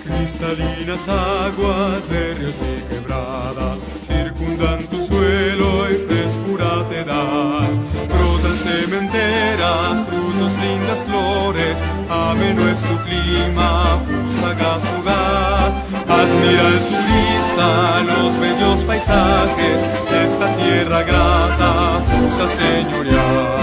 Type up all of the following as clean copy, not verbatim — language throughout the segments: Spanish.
Cristalinas aguas de ríos y quebradas circundan tu suelo y frescura te dan. Brotan sementeras, frutos, lindas flores, ameno es tu clima, Fusagas hogar. Admira el turista los bellos paisajes de esta tierra grata, Fusa señorial.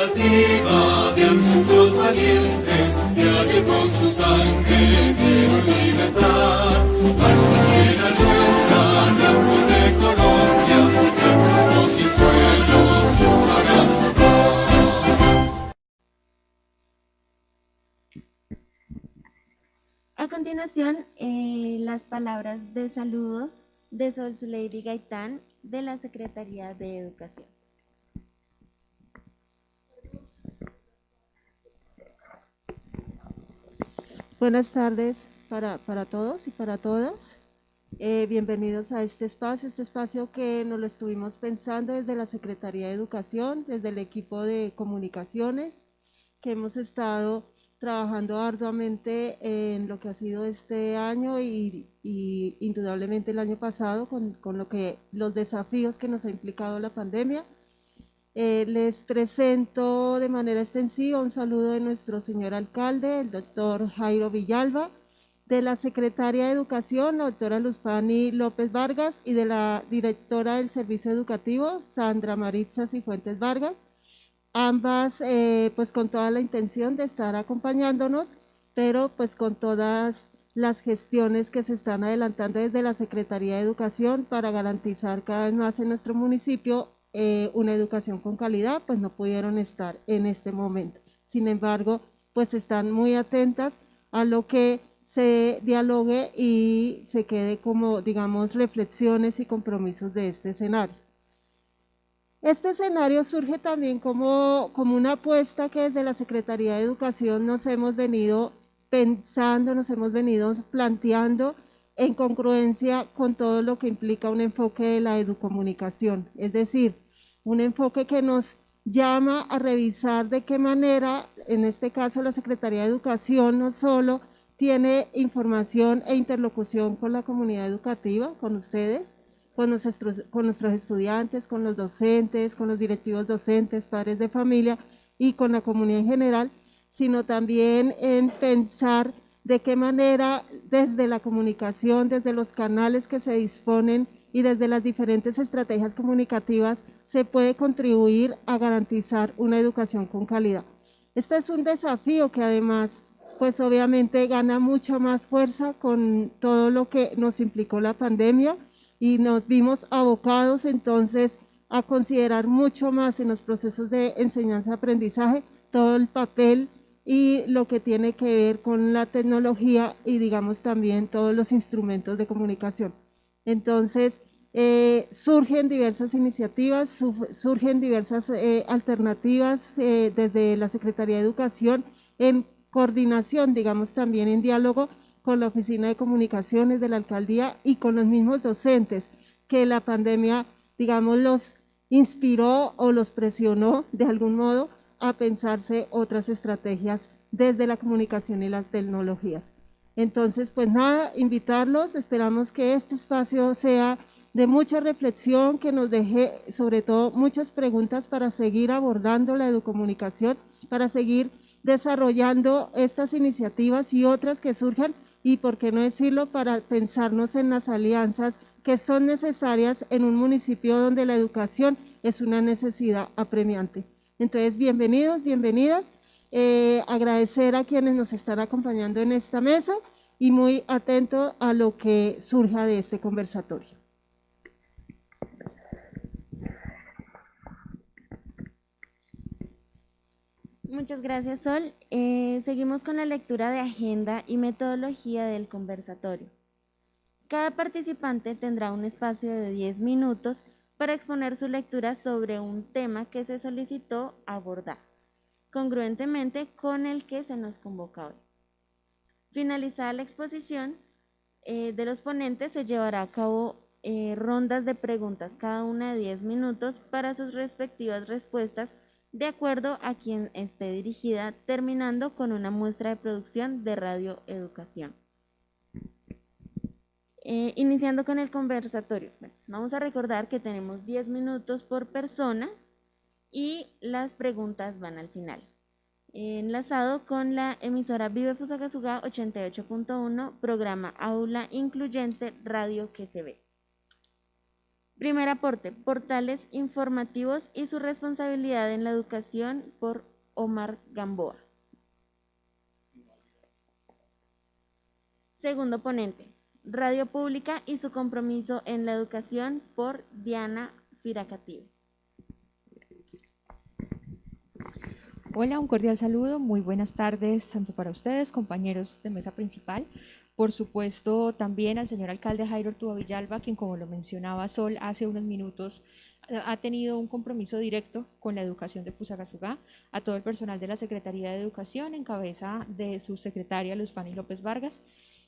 pensativa de ancestros valientes que alguien con su sangre dieron libertad. Hasta que la nuestra, campo de Colombia, en campos y suelos nos haga sonar. A continuación, las palabras de saludo de Sol Zuleidi Gaitán de la Secretaría de Educación. Buenas tardes para todos y para todas. Bienvenidos a este espacio que nos lo estuvimos pensando desde la Secretaría de Educación, desde el equipo de comunicaciones, que hemos estado trabajando arduamente en lo que ha sido este año y indudablemente el año pasado con los desafíos que nos ha implicado la pandemia. Les presento de manera extensiva un saludo de nuestro señor alcalde, el doctor Jairo Villalba, de la secretaria de Educación, la doctora Luzpani López Vargas, y de la directora del Servicio Educativo, Sandra Maritza Cifuentes Vargas, ambas pues con toda la intención de estar acompañándonos, pero pues con todas las gestiones que se están adelantando desde la Secretaría de Educación para garantizar cada vez más en nuestro municipio una educación con calidad, pues no pudieron estar en este momento. Sin embargo, pues están muy atentas a lo que se dialogue y se quede como, digamos, reflexiones y compromisos de este escenario. Este escenario surge también como una apuesta que desde la Secretaría de Educación nos hemos venido pensando, nos hemos venido planteando en congruencia con todo lo que implica un enfoque de la educomunicación, es decir, un enfoque que nos llama a revisar de qué manera, en este caso la Secretaría de Educación no solo tiene información e interlocución con la comunidad educativa, con ustedes, con nuestros estudiantes, con los docentes, con los directivos docentes, padres de familia y con la comunidad en general, sino también en pensar de qué manera desde la comunicación, desde los canales que se disponen y desde las diferentes estrategias comunicativas se puede contribuir a garantizar una educación con calidad. Este es un desafío que además, pues obviamente gana mucha más fuerza con todo lo que nos implicó la pandemia y nos vimos abocados entonces a considerar mucho más en los procesos de enseñanza-aprendizaje todo el papel y lo que tiene que ver con la tecnología y digamos también todos los instrumentos de comunicación. Entonces, surgen diversas iniciativas, surgen diversas alternativas desde la Secretaría de Educación en coordinación, digamos también en diálogo con la Oficina de Comunicaciones de la Alcaldía y con los mismos docentes que la pandemia, digamos, los inspiró o los presionó de algún modo a pensarse otras estrategias desde la comunicación y las tecnologías. Entonces, pues nada, invitarlos, esperamos que este espacio sea de mucha reflexión, que nos deje sobre todo muchas preguntas para seguir abordando la educomunicación, para seguir desarrollando estas iniciativas y otras que surjan y, por qué no decirlo, para pensarnos en las alianzas que son necesarias en un municipio donde la educación es una necesidad apremiante. Entonces, bienvenidos, bienvenidas, agradecer a quienes nos están acompañando en esta mesa y muy atento a lo que surja de este conversatorio. Muchas gracias, Sol. Seguimos con la lectura de agenda y metodología del conversatorio. Cada participante tendrá un espacio de 10 minutos para exponer su lectura sobre un tema que se solicitó abordar, congruentemente con el que se nos convoca hoy. Finalizada la exposición de los ponentes, se llevará a cabo rondas de preguntas, cada una de 10 minutos, para sus respectivas respuestas, de acuerdo a quien esté dirigida, terminando con una muestra de producción de radioeducación. Iniciando con el conversatorio. Bueno, vamos a recordar que tenemos 10 minutos por persona y las preguntas van al final. Enlazado con la emisora Vive Fusagasugá 88.1, programa Aula Incluyente Radio que se ve. Primer aporte, portales informativos y su responsabilidad en la educación, por Omar Gamboa. Segundo ponente, Radio Pública y su compromiso en la educación, por Diana Firacativo. Hola, un cordial saludo, muy buenas tardes tanto para ustedes, compañeros de mesa principal, por supuesto también al señor alcalde Jairo Ortúa Villalba, quien como lo mencionaba Sol hace unos minutos, ha tenido un compromiso directo con la educación de Fusagasugá, a todo el personal de la Secretaría de Educación en cabeza de su secretaria Luz Fanny López Vargas,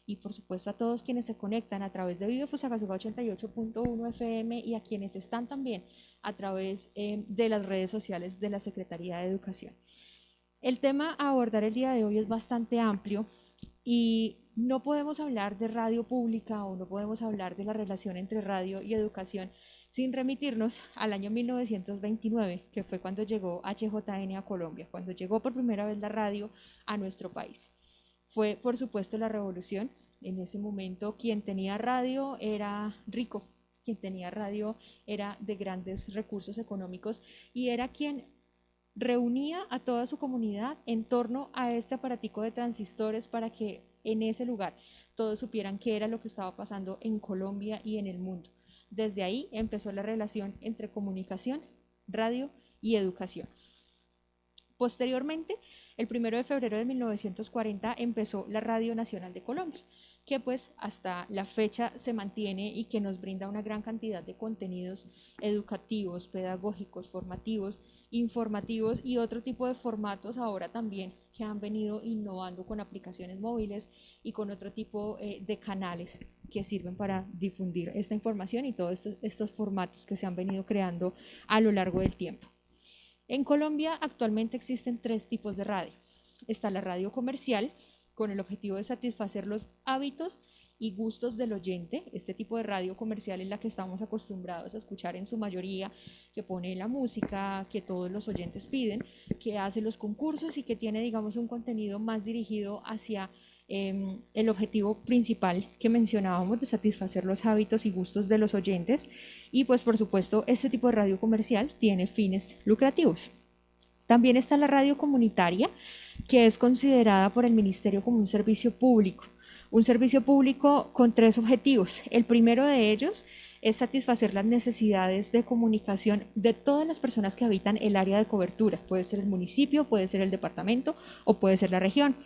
y por supuesto a todos quienes se conectan a través de Vive Fusagasugá 88.1 FM y a quienes están también a través de las redes sociales de la Secretaría de Educación. El tema a abordar el día de hoy es bastante amplio y no podemos hablar de radio pública o no podemos hablar de la relación entre radio y educación sin remitirnos al año 1929, que fue cuando llegó HJN a Colombia, cuando llegó por primera vez la radio a nuestro país. Fue, por supuesto, la revolución. En ese momento quien tenía radio era rico, quien tenía radio era de grandes recursos económicos y era quien reunía a toda su comunidad en torno a este aparatico de transistores para que en ese lugar todos supieran qué era lo que estaba pasando en Colombia y en el mundo. Desde ahí empezó la relación entre comunicación, radio y educación. Posteriormente, el 1 de febrero de 1940 empezó la Radio Nacional de Colombia, que pues hasta la fecha se mantiene y que nos brinda una gran cantidad de contenidos educativos, pedagógicos, formativos, informativos y otro tipo de formatos ahora también que han venido innovando con aplicaciones móviles y con otro tipo de canales que sirven para difundir esta información y todos estos formatos que se han venido creando a lo largo del tiempo. En Colombia actualmente existen 3 tipos de radio. Está la radio comercial, con el objetivo de satisfacer los hábitos y gustos del oyente. Este tipo de radio comercial es la que estamos acostumbrados a escuchar en su mayoría, que pone la música que todos los oyentes piden, que hace los concursos y que tiene, digamos, un contenido más dirigido hacia el objetivo principal que mencionábamos de satisfacer los hábitos y gustos de los oyentes. Y pues por supuesto este tipo de radio comercial tiene fines lucrativos. También está la radio comunitaria, que es considerada por el Ministerio como un servicio público con 3 objetivos. El primero de ellos es satisfacer las necesidades de comunicación de todas las personas que habitan el área de cobertura. Puede ser el municipio, puede ser el departamento o puede ser la región.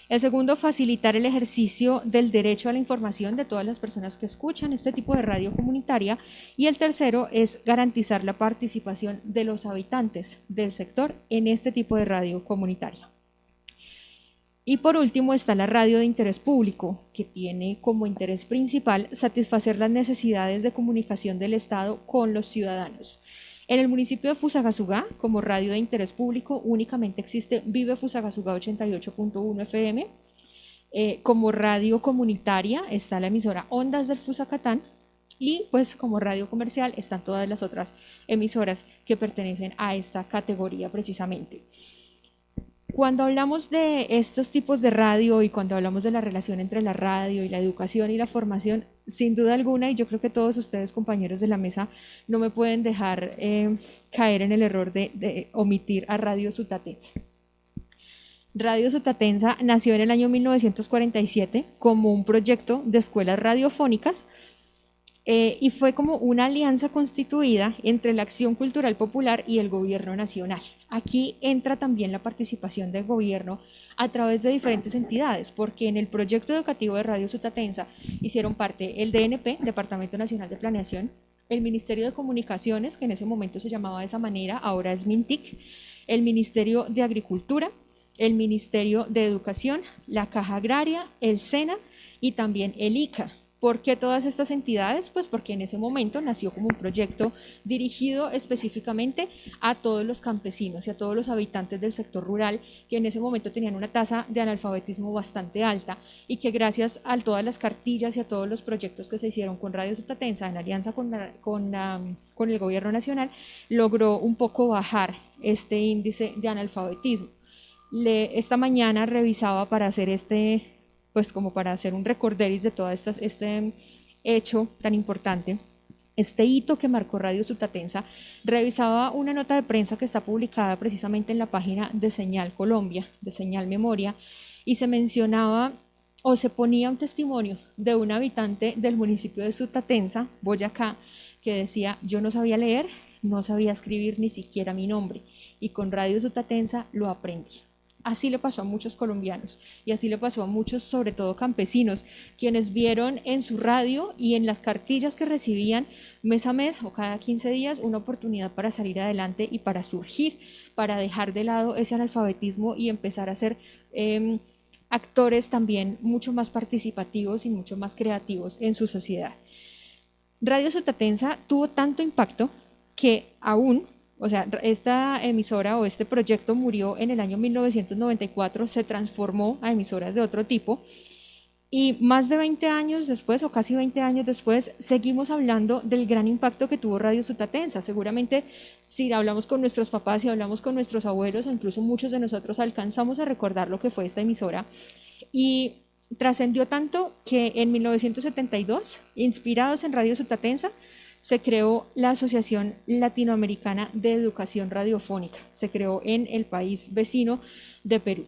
El segundo, facilitar el ejercicio del derecho a la información de todas las personas que escuchan este tipo de radio comunitaria. Y el tercero es garantizar la participación de los habitantes del sector en este tipo de radio comunitaria. Y por último está la radio de interés público, que tiene como interés principal satisfacer las necesidades de comunicación del Estado con los ciudadanos. En el municipio de Fusagasugá, como radio de interés público, únicamente existe Vive Fusagasugá 88.1 FM. Como radio comunitaria está la emisora Ondas del Fusacatán y pues como radio comercial están todas las otras emisoras que pertenecen a esta categoría precisamente. Cuando hablamos de estos tipos de radio y cuando hablamos de la relación entre la radio y la educación y la formación, sin duda alguna, y yo creo que todos ustedes, compañeros de la mesa, no me pueden dejar caer en el error de omitir a Radio Sutatensa. Radio Sutatensa nació en el año 1947 como un proyecto de escuelas radiofónicas y fue como una alianza constituida entre la Acción Cultural Popular y el Gobierno Nacional. Aquí entra también la participación del gobierno a través de diferentes entidades, porque en el proyecto educativo de Radio Sutatensa hicieron parte el DNP, Departamento Nacional de Planeación, el Ministerio de Comunicaciones, que en ese momento se llamaba de esa manera, ahora es MINTIC, el Ministerio de Agricultura, el Ministerio de Educación, la Caja Agraria, el SENA y también el ICA. ¿Por qué todas estas entidades? Pues porque en ese momento nació como un proyecto dirigido específicamente a todos los campesinos y a todos los habitantes del sector rural que en ese momento tenían una tasa de analfabetismo bastante alta y que gracias a todas las cartillas y a todos los proyectos que se hicieron con Radio Sutatensa en alianza con el gobierno nacional logró un poco bajar este índice de analfabetismo. Esta mañana revisaba para hacer pues como para hacer un recorderis de todo este hecho tan importante. Este hito que marcó Radio Sutatensa, revisaba una nota de prensa que está publicada precisamente en la página de Señal Colombia, de Señal Memoria, y se mencionaba o se ponía un testimonio de un habitante del municipio de Sutatensa, Boyacá, que decía: yo no sabía leer, no sabía escribir ni siquiera mi nombre, y con Radio Sutatensa lo aprendí. Así le pasó a muchos colombianos y así le pasó a muchos, sobre todo campesinos, quienes vieron en su radio y en las cartillas que recibían mes a mes o cada 15 días una oportunidad para salir adelante y para surgir, para dejar de lado ese analfabetismo y empezar a ser actores también mucho más participativos y mucho más creativos en su sociedad. Radio Sutatensa tuvo tanto impacto que aún, o sea, esta emisora o este proyecto murió en el año 1994, se transformó a emisoras de otro tipo y más de 20 años después o casi 20 años después seguimos hablando del gran impacto que tuvo Radio Sutatensa. Seguramente si hablamos con nuestros papás, si hablamos con nuestros abuelos, incluso muchos de nosotros alcanzamos a recordar lo que fue esta emisora y trascendió tanto que en 1972, inspirados en Radio Sutatensa, se creó la Asociación Latinoamericana de Educación Radiofónica. Se creó en el país vecino de Perú.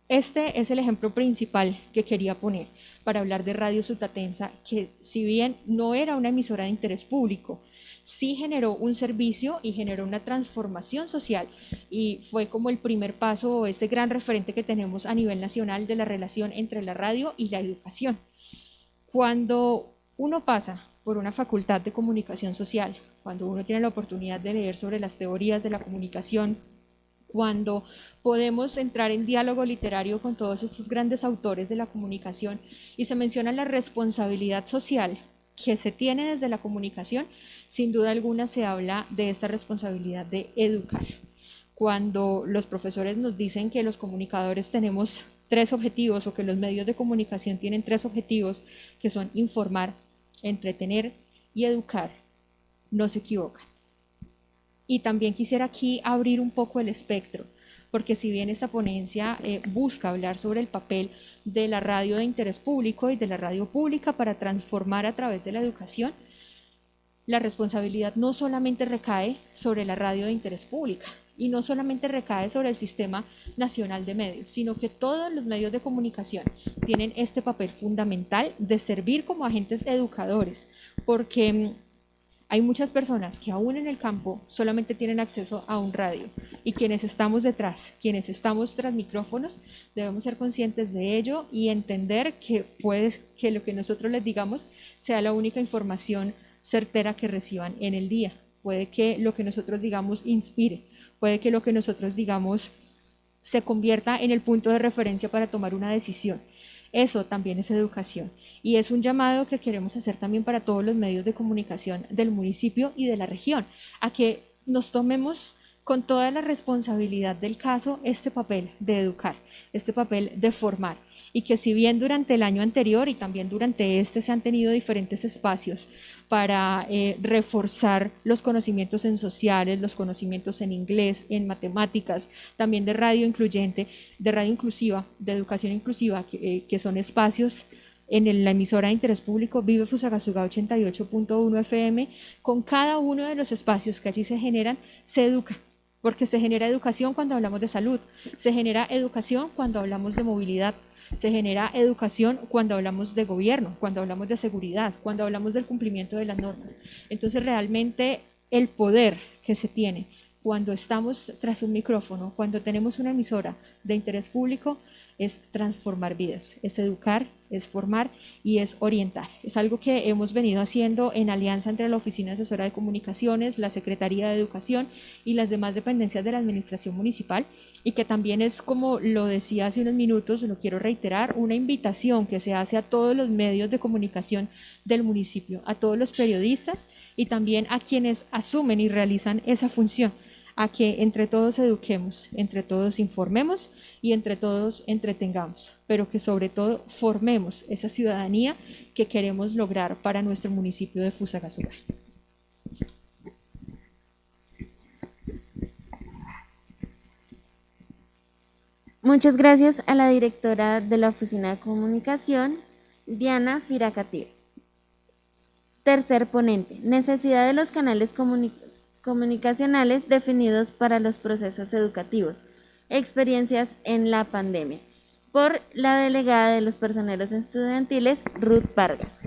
Este es el ejemplo principal que quería poner para hablar de Radio Sutatensa, que si bien no era una emisora de interés público, sí generó un servicio y generó una transformación social y fue como el primer paso o este gran referente que tenemos a nivel nacional de la relación entre la radio y la educación. Cuando uno pasa por una facultad de comunicación social, cuando uno tiene la oportunidad de leer sobre las teorías de la comunicación, cuando podemos entrar en diálogo literario con todos estos grandes autores de la comunicación y se menciona la responsabilidad social que se tiene desde la comunicación, sin duda alguna se habla de esta responsabilidad de educar. Cuando los profesores nos dicen que los comunicadores tenemos 3 objetivos o que los medios de comunicación tienen 3 objetivos, que son informar, entretener y educar, no se equivocan. Y también quisiera aquí abrir un poco el espectro, porque si bien esta ponencia busca hablar sobre el papel de la radio de interés público y de la radio pública para transformar a través de la educación, la responsabilidad no solamente recae sobre la radio de interés pública y no solamente recae sobre el Sistema Nacional de Medios, sino que todos los medios de comunicación tienen este papel fundamental de servir como agentes educadores, porque hay muchas personas que aún en el campo solamente tienen acceso a un radio y quienes estamos detrás, quienes estamos tras micrófonos, debemos ser conscientes de ello y entender que que lo que nosotros les digamos sea la única información certera que reciban en el día. Puede que lo que nosotros digamos inspire, puede que lo que nosotros digamos se convierta en el punto de referencia para tomar una decisión. Eso también es educación y es un llamado que queremos hacer también para todos los medios de comunicación del municipio y de la región, a que nos tomemos con toda la responsabilidad del caso este papel de educar, este papel de formar, y que si bien durante el año anterior y también durante este se han tenido diferentes espacios para reforzar los conocimientos en sociales, los conocimientos en inglés, en matemáticas, también de radio incluyente, de radio inclusiva, de educación inclusiva, que son espacios en la emisora de interés público Vive Fusagasugá 88.1 FM, con cada uno de los espacios que allí se generan, se educa, porque se genera educación cuando hablamos de salud, se genera educación cuando hablamos de movilidad, se genera educación cuando hablamos de gobierno, cuando hablamos de seguridad, cuando hablamos del cumplimiento de las normas. Entonces realmente el poder que se tiene cuando estamos tras un micrófono, cuando tenemos una emisora de interés público, es transformar vidas, es educar, es formar y es orientar. Es algo que hemos venido haciendo en alianza entre la Oficina Asesora de Comunicaciones, la Secretaría de Educación y las demás dependencias de la Administración Municipal, y que también es, como lo decía hace unos minutos, lo quiero reiterar, una invitación que se hace a todos los medios de comunicación del municipio, a todos los periodistas y también a quienes asumen y realizan esa función, a que entre todos eduquemos, entre todos informemos y entre todos entretengamos, pero que sobre todo formemos esa ciudadanía que queremos lograr para nuestro municipio de Fusagasugá. Muchas gracias a la directora de la Oficina de Comunicación, Diana Firacatir. Tercer ponente, necesidad de los canales comunicacionales definidos para los procesos educativos. Experiencias en la pandemia. Por la delegada de los personeros estudiantiles, Ruth Vargas.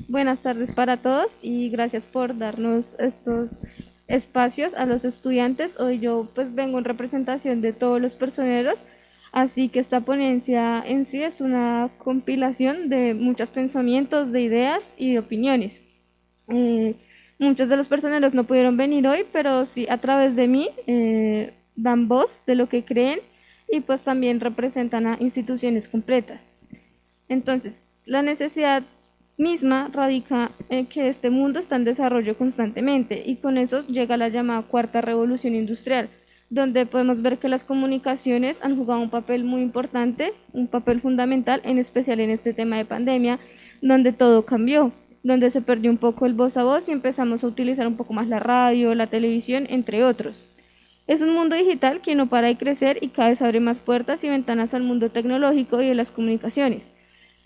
Buenas tardes para todos y gracias por darnos estos espacios a los estudiantes. Hoy yo pues vengo en representación de todos los personeros, así que esta ponencia en sí es una compilación de muchos pensamientos, de ideas y de opiniones. Muchos de los personeros no pudieron venir hoy, pero sí a través de mí dan voz de lo que creen y pues también representan a instituciones completas. Entonces, la necesidad misma radica en que este mundo está en desarrollo constantemente y con eso llega la llamada cuarta revolución industrial, donde podemos ver que las comunicaciones han jugado un papel muy importante, un papel fundamental, en especial en este tema de pandemia, donde todo cambió, donde se perdió un poco el voz a voz y empezamos a utilizar un poco más la radio, la televisión, entre otros. Es un mundo digital que no para de crecer y cada vez abre más puertas y ventanas al mundo tecnológico y de las comunicaciones.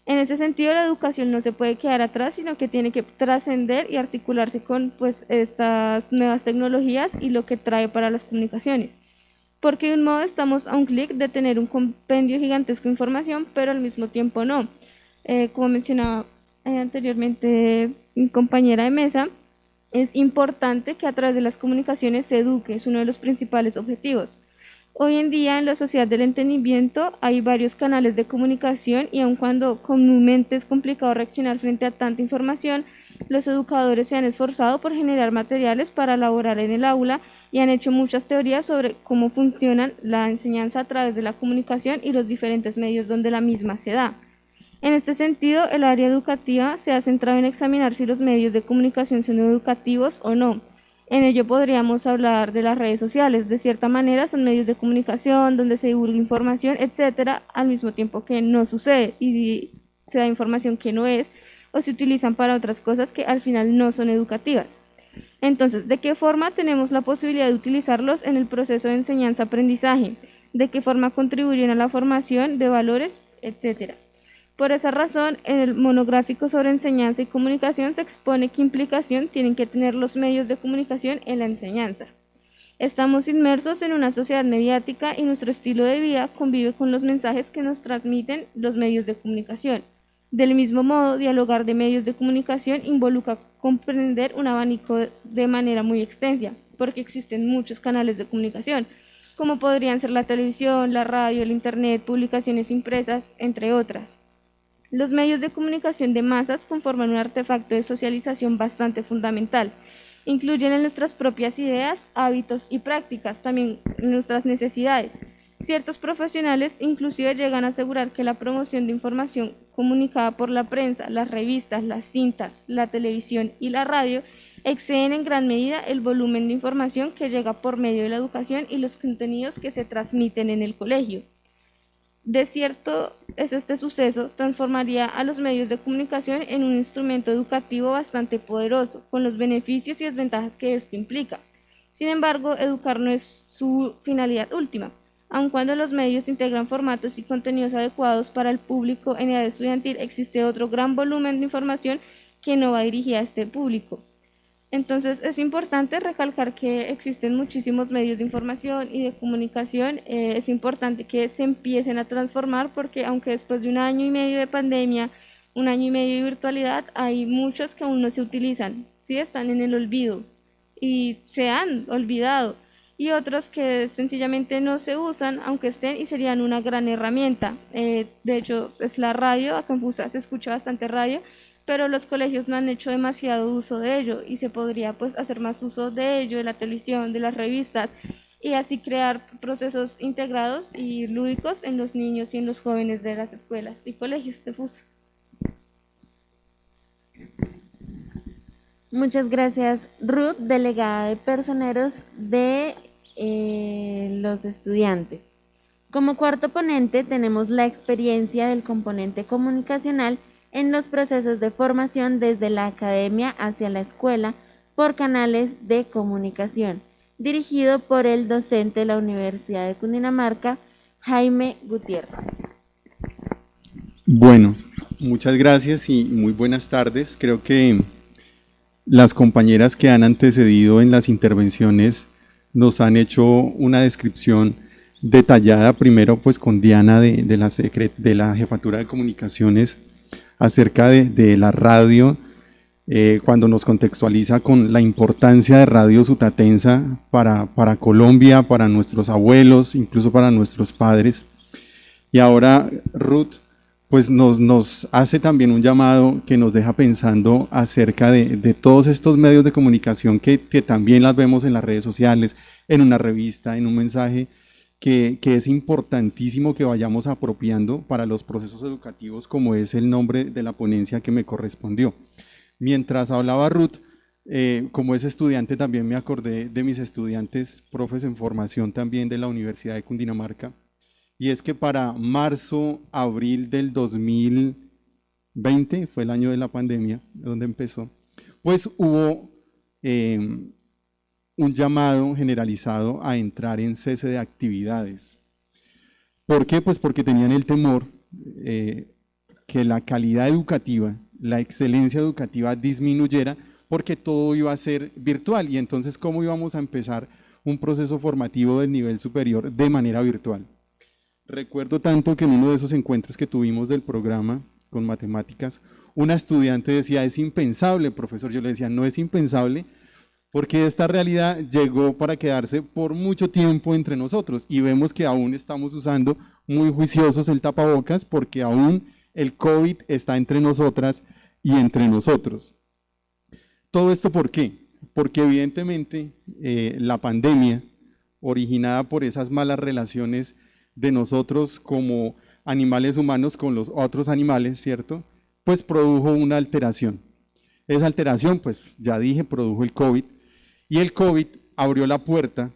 En ese sentido, la educación no se puede quedar atrás, sino que tiene que trascender y articularse con pues, estas nuevas tecnologías y lo que trae para las comunicaciones. Porque de un modo estamos a un clic de tener un compendio gigantesco de información, pero al mismo tiempo no. Como mencionaba anteriormente mi compañera de mesa, es importante que a través de las comunicaciones se eduque, es uno de los principales objetivos. Hoy en día en la sociedad del entendimiento hay varios canales de comunicación y aun cuando comúnmente es complicado reaccionar frente a tanta información, los educadores se han esforzado por generar materiales para elaborar en el aula y han hecho muchas teorías sobre cómo funciona la enseñanza a través de la comunicación y los diferentes medios donde la misma se da. En este sentido, el área educativa se ha centrado en examinar si los medios de comunicación son educativos o no. En ello podríamos hablar de las redes sociales. De cierta manera son medios de comunicación donde se divulga información, etcétera, al mismo tiempo que no sucede y se da información que no es o se utilizan para otras cosas que al final no son educativas. Entonces, ¿de qué forma tenemos la posibilidad de utilizarlos en el proceso de enseñanza-aprendizaje? ¿De qué forma contribuyen a la formación de valores, etcétera? Por esa razón, en el monográfico sobre enseñanza y comunicación se expone qué implicación tienen que tener los medios de comunicación en la enseñanza. Estamos inmersos en una sociedad mediática y nuestro estilo de vida convive con los mensajes que nos transmiten los medios de comunicación. Del mismo modo, dialogar de medios de comunicación involucra comprender un abanico de manera muy extensa, porque existen muchos canales de comunicación, como podrían ser la televisión, la radio, el internet, publicaciones impresas, entre otras. Los medios de comunicación de masas conforman un artefacto de socialización bastante fundamental. Incluyen en nuestras propias ideas, hábitos y prácticas, también en nuestras necesidades. Ciertos profesionales inclusive llegan a asegurar que la promoción de información comunicada por la prensa, las revistas, las cintas, la televisión y la radio exceden en gran medida el volumen de información que llega por medio de la educación y los contenidos que se transmiten en el colegio. De cierto, este suceso transformaría a los medios de comunicación en un instrumento educativo bastante poderoso, con los beneficios y desventajas que esto implica. Sin embargo, educar no es su finalidad última. Aun cuando los medios integran formatos y contenidos adecuados para el público en edad estudiantil, existe otro gran volumen de información que no va dirigida a este público. Entonces es importante recalcar que existen muchísimos medios de información y de comunicación. Es importante que se empiecen a transformar porque aunque después de un año y medio de pandemia, un año y medio de virtualidad, hay muchos que aún no se utilizan, ¿sí? Están en el olvido y se han olvidado, y otros que sencillamente no se usan aunque estén y serían una gran herramienta. De hecho es la radio, acá en Fusa se escucha bastante radio, pero los colegios no han hecho demasiado uso de ello y se podría pues hacer más uso de ello, de la televisión, de las revistas y así crear procesos integrados y lúdicos en los niños y en los jóvenes de las escuelas y colegios de Fusa. Muchas gracias, Ruth, delegada de personeros de los estudiantes. Como cuarto ponente tenemos la experiencia del componente comunicacional en los procesos de formación desde la academia hacia la escuela por canales de comunicación, dirigido por el docente de la Universidad de Cundinamarca, Jaime Gutiérrez. Bueno, muchas gracias y muy buenas tardes. Creo que las compañeras que han antecedido en las intervenciones nos han hecho una descripción detallada, primero pues con Diana de la Jefatura de Comunicaciones acerca de la radio, cuando nos contextualiza con la importancia de Radio Sutatensa para Colombia, para nuestros abuelos, incluso para nuestros padres. Y ahora Ruth pues nos hace también un llamado que nos deja pensando acerca de todos estos medios de comunicación que también las vemos en las redes sociales, en una revista, en un mensaje, que es importantísimo que vayamos apropiando para los procesos educativos, como es el nombre de la ponencia que me correspondió. Mientras hablaba Ruth, como es estudiante también me acordé de mis estudiantes, profes en formación también de la Universidad de Cundinamarca, y es que para marzo, abril del 2020, fue el año de la pandemia, donde empezó, pues hubo un llamado generalizado a entrar en cese de actividades. ¿Por qué? Pues porque tenían el temor que la calidad educativa, la excelencia educativa disminuyera porque todo iba a ser virtual, y entonces ¿cómo íbamos a empezar un proceso formativo del nivel superior de manera virtual? Recuerdo tanto que en uno de esos encuentros que tuvimos del programa con matemáticas, una estudiante decía, es impensable, profesor. Yo le decía, no es impensable, porque esta realidad llegó para quedarse por mucho tiempo entre nosotros, y vemos que aún estamos usando muy juiciosos el tapabocas, porque aún el COVID está entre nosotras y entre nosotros. ¿Todo esto por qué? Porque evidentemente la pandemia, originada por esas malas relaciones de nosotros como animales humanos con los otros animales, ¿cierto? Pues produjo una alteración. Esa alteración, pues ya dije, produjo el COVID, y el COVID abrió la puerta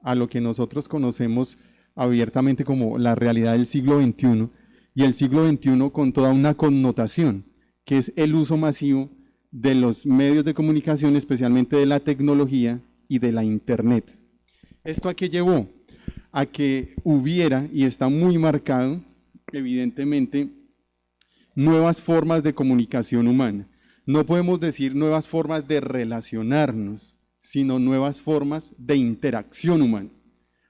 a lo que nosotros conocemos abiertamente como la realidad del siglo XXI, y el siglo XXI con toda una connotación, que es el uso masivo de los medios de comunicación, especialmente de la tecnología y de la Internet. ¿Esto a qué llevó? A que hubiera, y está muy marcado, evidentemente, nuevas formas de comunicación humana. No podemos decir nuevas formas de relacionarnos, sino nuevas formas de interacción humana.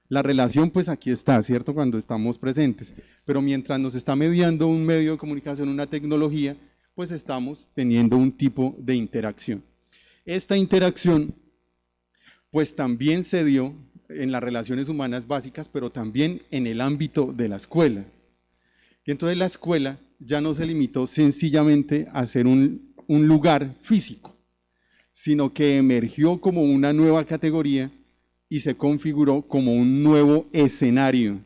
La relación, pues aquí está, ¿cierto?, cuando estamos presentes, pero mientras nos está mediando un medio de comunicación, una tecnología, pues estamos teniendo un tipo de interacción. Esta interacción, pues también se dio en las relaciones humanas básicas, pero también en el ámbito de la escuela. Y entonces la escuela ya no se limitó sencillamente a ser un lugar físico, sino que emergió como una nueva categoría y se configuró como un nuevo escenario,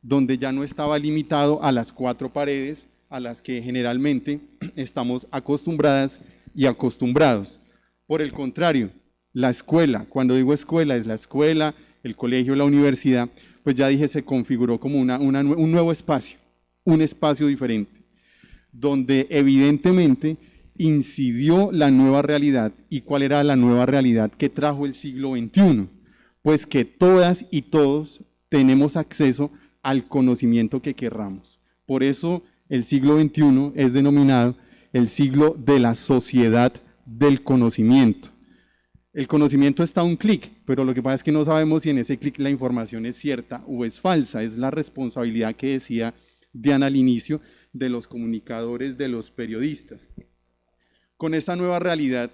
donde ya no estaba limitado a las cuatro paredes a las que generalmente estamos acostumbradas y acostumbrados. Por el contrario, la escuela, cuando digo escuela, es la escuela, el colegio, la universidad, pues ya dije, se configuró como un nuevo espacio, un espacio diferente, donde evidentemente incidió la nueva realidad. ¿Y cuál era la nueva realidad que trajo el siglo XXI? Pues que todas y todos tenemos acceso al conocimiento que querramos. Por eso el siglo XXI es denominado el siglo de la sociedad del conocimiento. El conocimiento está a un clic, pero lo que pasa es que no sabemos si en ese clic la información es cierta o es falsa. Es la responsabilidad que decía Diana al inicio de los comunicadores, de los periodistas. Con esta nueva realidad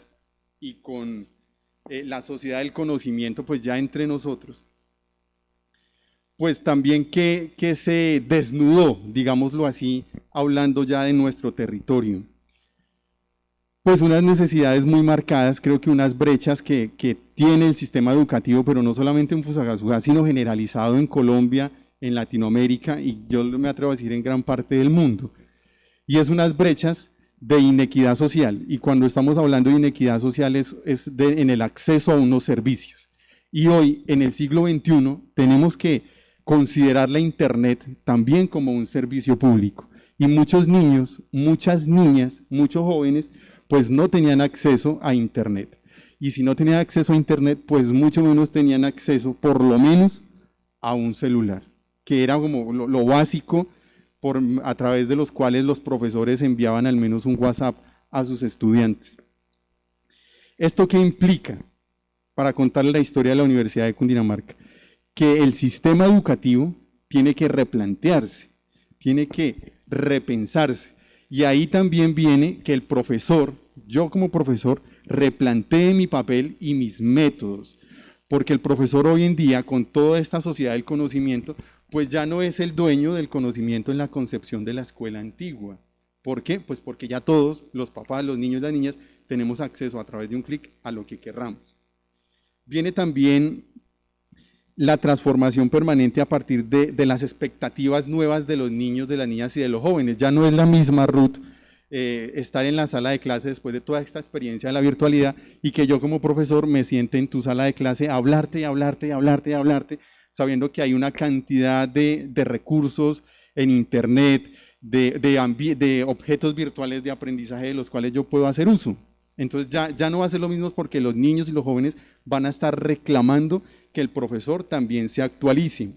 y con la sociedad del conocimiento, pues ya entre nosotros, pues también que se desnudó, digámoslo así, hablando ya de nuestro territorio. Pues unas necesidades muy marcadas, creo que unas brechas que tiene el sistema educativo, pero no solamente en Fusagasugá, sino generalizado en Colombia, en Latinoamérica, y yo me atrevo a decir en gran parte del mundo. Y es unas brechas de inequidad social, y cuando estamos hablando de inequidad social es en el acceso a unos servicios. Y hoy, en el siglo XXI, tenemos que considerar la Internet también como un servicio público. y muchos niños, muchas niñas, muchos jóvenes, pues no tenían acceso a Internet. Y si no tenían acceso a Internet, pues mucho menos tenían acceso, por lo menos, a un celular, que era como lo básico a través de los cuales los profesores enviaban al menos un WhatsApp a sus estudiantes. ¿Esto qué implica? Para contarles la historia de la Universidad de Cundinamarca, que el sistema educativo tiene que replantearse, tiene que repensarse. Y ahí también viene que el profesor, yo como profesor, replantee mi papel y mis métodos. Porque el profesor hoy en día, con toda esta sociedad del conocimiento, pues ya no es el dueño del conocimiento en la concepción de la escuela antigua. ¿Por qué? Pues porque ya todos, los papás, los niños y las niñas, tenemos acceso a través de un clic a lo que querramos. Viene también la transformación permanente a partir de las expectativas nuevas de los niños, de las niñas y de los jóvenes. Ya no es la misma, Ruth, estar en la sala de clase después de toda esta experiencia de la virtualidad y que yo como profesor me siente en tu sala de clase a hablarte y hablarte y hablarte y hablarte, sabiendo que hay una cantidad de recursos en Internet, de objetos virtuales de aprendizaje de los cuales yo puedo hacer uso. Entonces ya no va a ser lo mismo porque los niños y los jóvenes van a estar reclamando que el profesor también se actualice.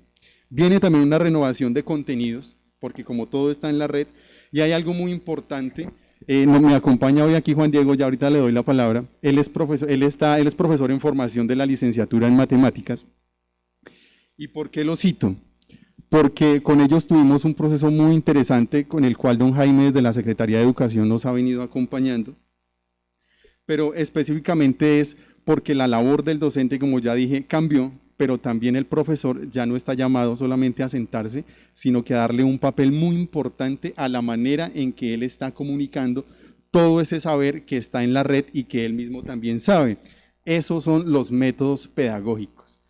Viene también una renovación de contenidos, porque como todo está en la red, y hay algo muy importante, me acompaña hoy aquí Juan Diego, ya ahorita le doy la palabra, él es profesor en formación de la licenciatura en matemáticas. ¿Y por qué lo cito? Porque con ellos tuvimos un proceso muy interesante con el cual don Jaime desde la Secretaría de Educación nos ha venido acompañando, pero específicamente es porque la labor del docente, como ya dije, cambió, pero también el profesor ya no está llamado solamente a sentarse, sino que a darle un papel muy importante a la manera en que él está comunicando todo ese saber que está en la red y que él mismo también sabe. Esos son los métodos pedagógicos.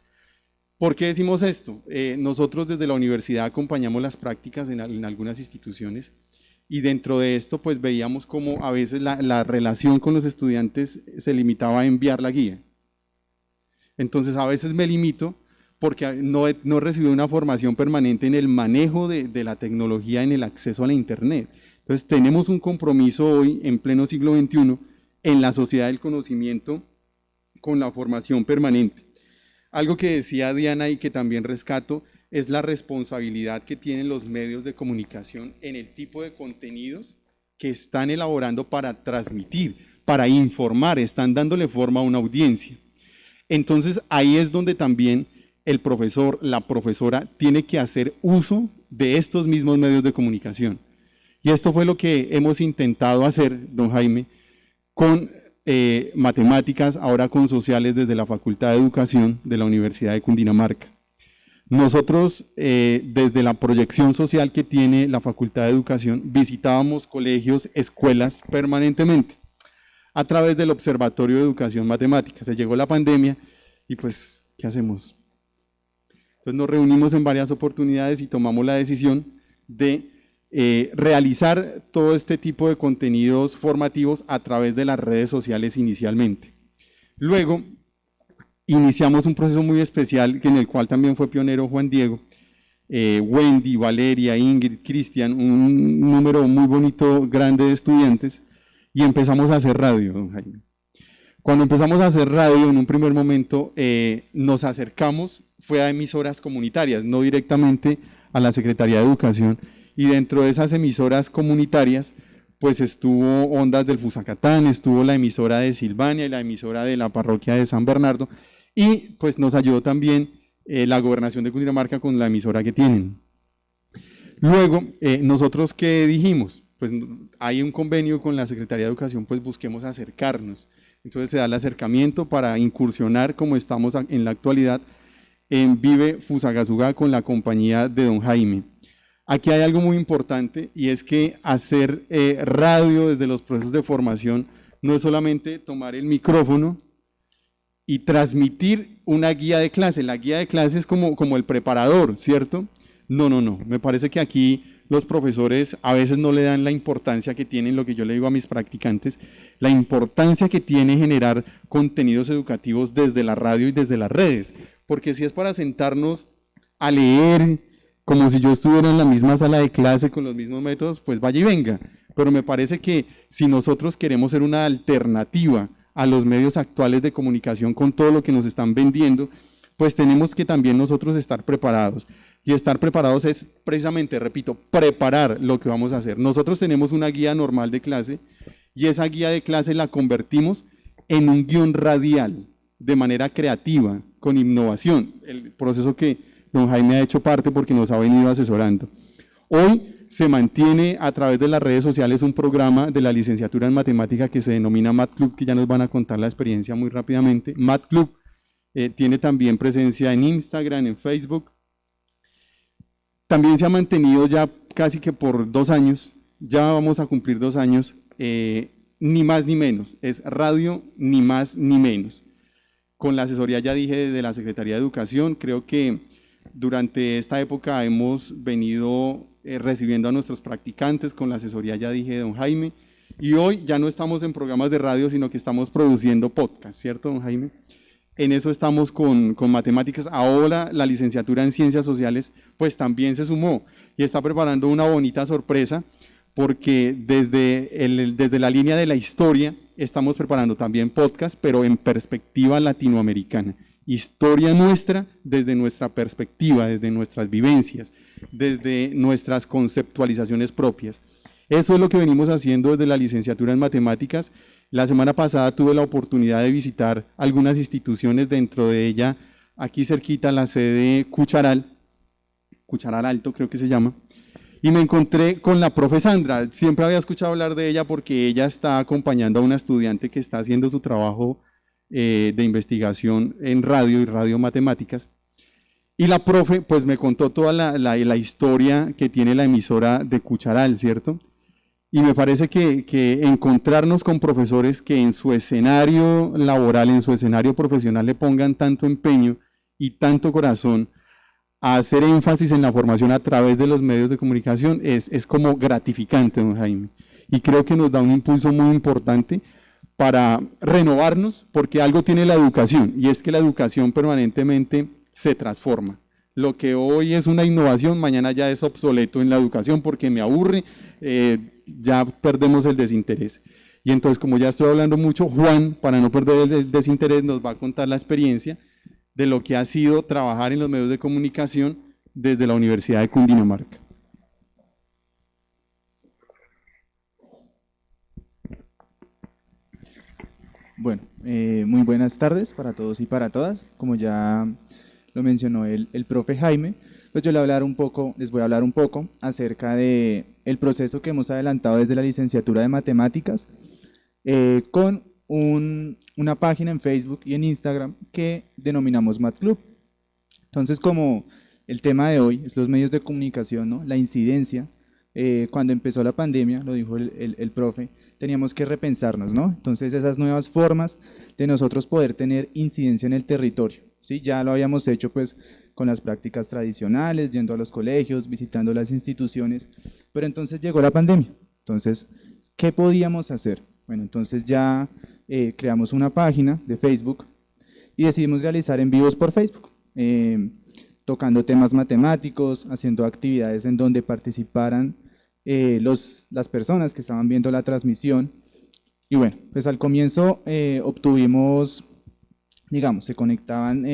¿Por qué decimos esto? Nosotros desde la universidad acompañamos las prácticas en algunas instituciones y dentro de esto pues veíamos como a veces la relación con los estudiantes se limitaba a enviar la guía. Entonces a veces me limito porque no he recibido una formación permanente en el manejo de la tecnología, en el acceso a la Internet. Entonces tenemos un compromiso hoy en pleno siglo XXI en la sociedad del conocimiento con la formación permanente. Algo que decía Diana y que también rescato es la responsabilidad que tienen los medios de comunicación en el tipo de contenidos que están elaborando para transmitir, para informar, están dándole forma a una audiencia. Entonces ahí es donde también el profesor, la profesora tiene que hacer uso de estos mismos medios de comunicación. Y esto fue lo que hemos intentado hacer, don Jaime, con matemáticas, ahora con sociales desde la Facultad de Educación de la Universidad de Cundinamarca. Nosotros, desde la proyección social que tiene la Facultad de Educación, visitábamos colegios, escuelas permanentemente a través del Observatorio de Educación Matemática. Se llegó la pandemia y pues, ¿qué hacemos? Entonces nos reunimos en varias oportunidades y tomamos la decisión de realizar todo este tipo de contenidos formativos a través de las redes sociales inicialmente. Luego, iniciamos un proceso muy especial en el cual también fue pionero Juan Diego, Wendy, Valeria, Ingrid, Cristian, un número muy bonito, grande de estudiantes, y empezamos a hacer radio, don Jaime. Cuando empezamos a hacer radio, en un primer momento nos acercamos, fue a emisoras comunitarias, no directamente a la Secretaría de Educación, y dentro de esas emisoras comunitarias, pues estuvo Ondas del Fusacatán, estuvo la emisora de Silvania y la emisora de la parroquia de San Bernardo, y pues nos ayudó también la Gobernación de Cundinamarca con la emisora que tienen. Luego, nosotros ¿qué dijimos? Pues hay un convenio con la Secretaría de Educación, pues busquemos acercarnos. Entonces se da el acercamiento para incursionar, como estamos en la actualidad, en Vive Fusagasugá con la compañía de don Jaime. Aquí hay algo muy importante y es que hacer radio desde los procesos de formación no es solamente tomar el micrófono y transmitir una guía de clase. La guía de clase es como el preparador, ¿cierto? No. Me parece que aquí los profesores a veces no le dan la importancia que tienen, lo que yo le digo a mis practicantes, la importancia que tiene generar contenidos educativos desde la radio y desde las redes. Porque si es para sentarnos a leer como si yo estuviera en la misma sala de clase con los mismos métodos, pues vaya y venga. Pero me parece que si nosotros queremos ser una alternativa a los medios actuales de comunicación con todo lo que nos están vendiendo, pues tenemos que también nosotros estar preparados. Y estar preparados es precisamente, repito, preparar lo que vamos a hacer. Nosotros tenemos una guía normal de clase y esa guía de clase la convertimos en un guión radial, de manera creativa, con innovación. El proceso que don Jaime ha hecho parte porque nos ha venido asesorando. Hoy se mantiene a través de las redes sociales un programa de la licenciatura en matemática que se denomina Math Club, que ya nos van a contar la experiencia muy rápidamente. Math Club tiene también presencia en Instagram, en Facebook. También se ha mantenido ya casi que por 2 años, ya vamos a cumplir 2 años, ni más ni menos, es radio ni más ni menos. Con la asesoría, ya dije, de la Secretaría de Educación, creo que durante esta época hemos venido recibiendo a nuestros practicantes con la asesoría, ya dije, de don Jaime, y hoy ya no estamos en programas de radio, sino que estamos produciendo podcast, ¿cierto, don Jaime? En eso estamos con matemáticas. Ahora la licenciatura en Ciencias Sociales pues también se sumó y está preparando una bonita sorpresa porque desde la línea de la historia estamos preparando también podcast, pero en perspectiva latinoamericana. Historia nuestra desde nuestra perspectiva, desde nuestras vivencias, desde nuestras conceptualizaciones propias. Eso es lo que venimos haciendo desde la licenciatura en matemáticas. La semana pasada tuve la oportunidad de visitar algunas instituciones, dentro de ella, aquí cerquita, la sede Cucharal Alto creo que se llama, y me encontré con la profe Sandra. Siempre había escuchado hablar de ella porque ella está acompañando a una estudiante que está haciendo su trabajo de investigación en radio y radiomatemáticas, y la profe pues me contó toda la historia que tiene la emisora de Cucharal, ¿cierto? Y me parece que encontrarnos con profesores que en su escenario laboral, en su escenario profesional le pongan tanto empeño y tanto corazón a hacer énfasis en la formación a través de los medios de comunicación es como gratificante, don Jaime. Y creo que nos da un impulso muy importante para renovarnos, porque algo tiene la educación, y es que la educación permanentemente se transforma. Lo que hoy es una innovación, mañana ya es obsoleto en la educación porque me aburre, ya perdemos el desinterés. Y entonces, como ya estoy hablando mucho, Juan, para no perder el desinterés, nos va a contar la experiencia de lo que ha sido trabajar en los medios de comunicación desde la Universidad de Cundinamarca. Bueno, muy buenas tardes para todos y para todas. Como ya lo mencionó el profe Jaime, pues yo les voy a hablar un poco acerca de el proceso que hemos adelantado desde la licenciatura de matemáticas con una página en Facebook y en Instagram que denominamos Math Club. Entonces, como el tema de hoy es los medios de comunicación, ¿no? La incidencia, cuando empezó la pandemia, lo dijo el profe, teníamos que repensarnos, ¿no? Entonces, esas nuevas formas de nosotros poder tener incidencia en el territorio, ¿sí? Ya lo habíamos hecho pues con las prácticas tradicionales, yendo a los colegios, visitando las instituciones, pero entonces llegó la pandemia. Entonces, ¿qué podíamos hacer? Bueno, entonces ya creamos una página de Facebook y decidimos realizar en vivos por Facebook, tocando temas matemáticos, haciendo actividades en donde participaran las personas que estaban viendo la transmisión. Y bueno, pues al comienzo obtuvimos, digamos, se conectaban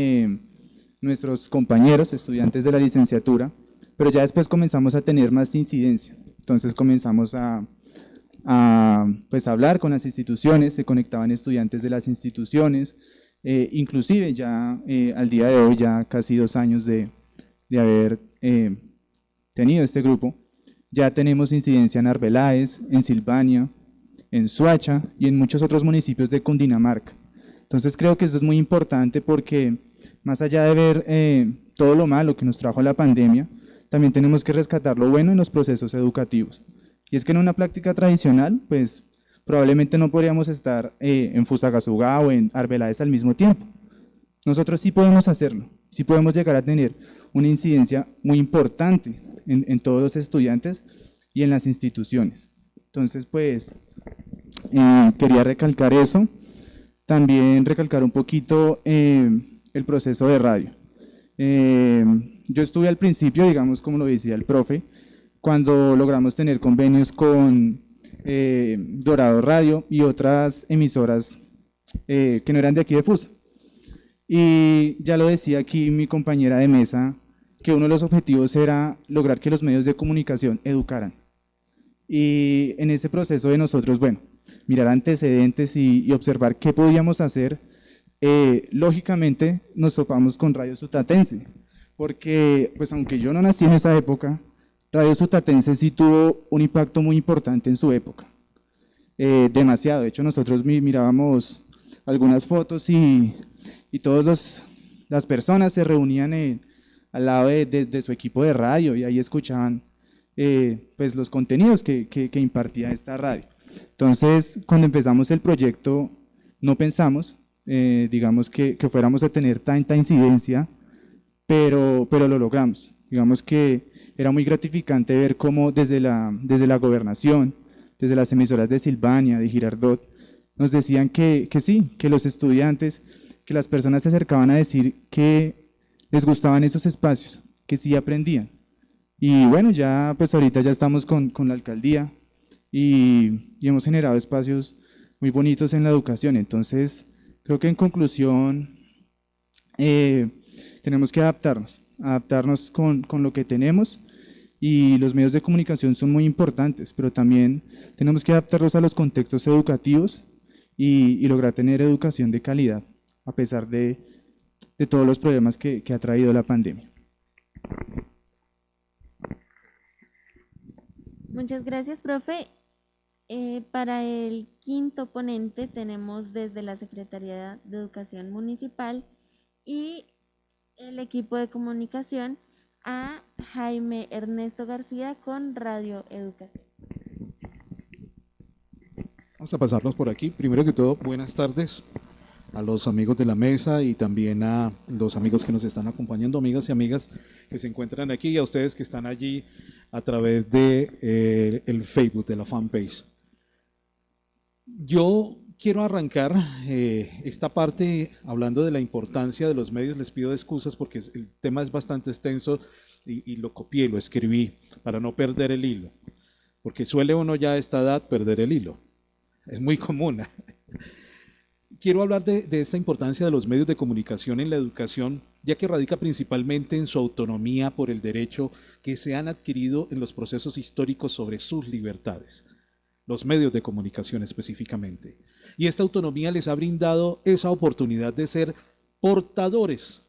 nuestros compañeros, estudiantes de la licenciatura, pero ya después comenzamos a tener más incidencia. Entonces comenzamos a hablar con las instituciones, se conectaban estudiantes de las instituciones, inclusive ya al día de hoy, ya casi 2 años de haber tenido este grupo, ya tenemos incidencia en Arbeláez, en Silvania, en Soacha y en muchos otros municipios de Cundinamarca. Entonces creo que eso es muy importante porque más allá de ver todo lo malo que nos trajo la pandemia, también tenemos que rescatar lo bueno en los procesos educativos. Y es que en una práctica tradicional, pues probablemente no podríamos estar en Fusagasugá o en Arbeláez al mismo tiempo. Nosotros sí podemos hacerlo, sí podemos llegar a tener una incidencia muy importante en todos los estudiantes y en las instituciones. Entonces, pues, quería recalcar eso. También recalcar un poquito el proceso de radio. Yo estuve al principio, digamos, como lo decía el profe, cuando logramos tener convenios con Dorado Radio y otras emisoras que no eran de aquí de FUSA. Y ya lo decía aquí mi compañera de mesa, que uno de los objetivos era lograr que los medios de comunicación educaran. Y en ese proceso de nosotros, bueno, mirar antecedentes y observar qué podíamos hacer, lógicamente nos topamos con Radio Sutatense, porque pues aunque yo no nací en esa época, Radio Sutatense sí tuvo un impacto muy importante en su época, demasiado. De hecho, nosotros mirábamos algunas fotos y todas las personas se reunían al lado de su equipo de radio y ahí escuchaban pues los contenidos que impartía esta radio. Entonces, cuando empezamos el proyecto, no pensamos, digamos, que fuéramos a tener tanta incidencia, pero lo logramos. Digamos que era muy gratificante ver cómo desde la gobernación, desde las emisoras de Silvania, de Girardot, nos decían que sí, que los estudiantes, que las personas se acercaban a decir que les gustaban esos espacios, que sí aprendían. Y bueno, ya pues ahorita ya estamos con la alcaldía y hemos generado espacios muy bonitos en la educación. Entonces, creo que en conclusión, tenemos que adaptarnos con lo que tenemos, y los medios de comunicación son muy importantes, pero también tenemos que adaptarlos a los contextos educativos y lograr tener educación de calidad, a pesar de todos los problemas que ha traído la pandemia. Muchas gracias, profe. Para el quinto ponente tenemos desde la Secretaría de Educación Municipal y el equipo de comunicación a Jaime Ernesto García con Radio Educación. Vamos a pasarlos por aquí. Primero que todo, buenas tardes a los amigos de la mesa y también a los amigos que nos están acompañando, amigas y amigas que se encuentran aquí, y a ustedes que están allí a través de el Facebook, de la fanpage. Yo quiero arrancar esta parte hablando de la importancia de los medios. Les pido excusas porque el tema es bastante extenso y lo copié, lo escribí para no perder el hilo, porque suele uno ya a esta edad perder el hilo, es muy común. Quiero hablar de esta importancia de los medios de comunicación en la educación, ya que radica principalmente en su autonomía por el derecho que se han adquirido en los procesos históricos sobre sus libertades, los medios de comunicación específicamente. Y esta autonomía les ha brindado esa oportunidad de ser portadores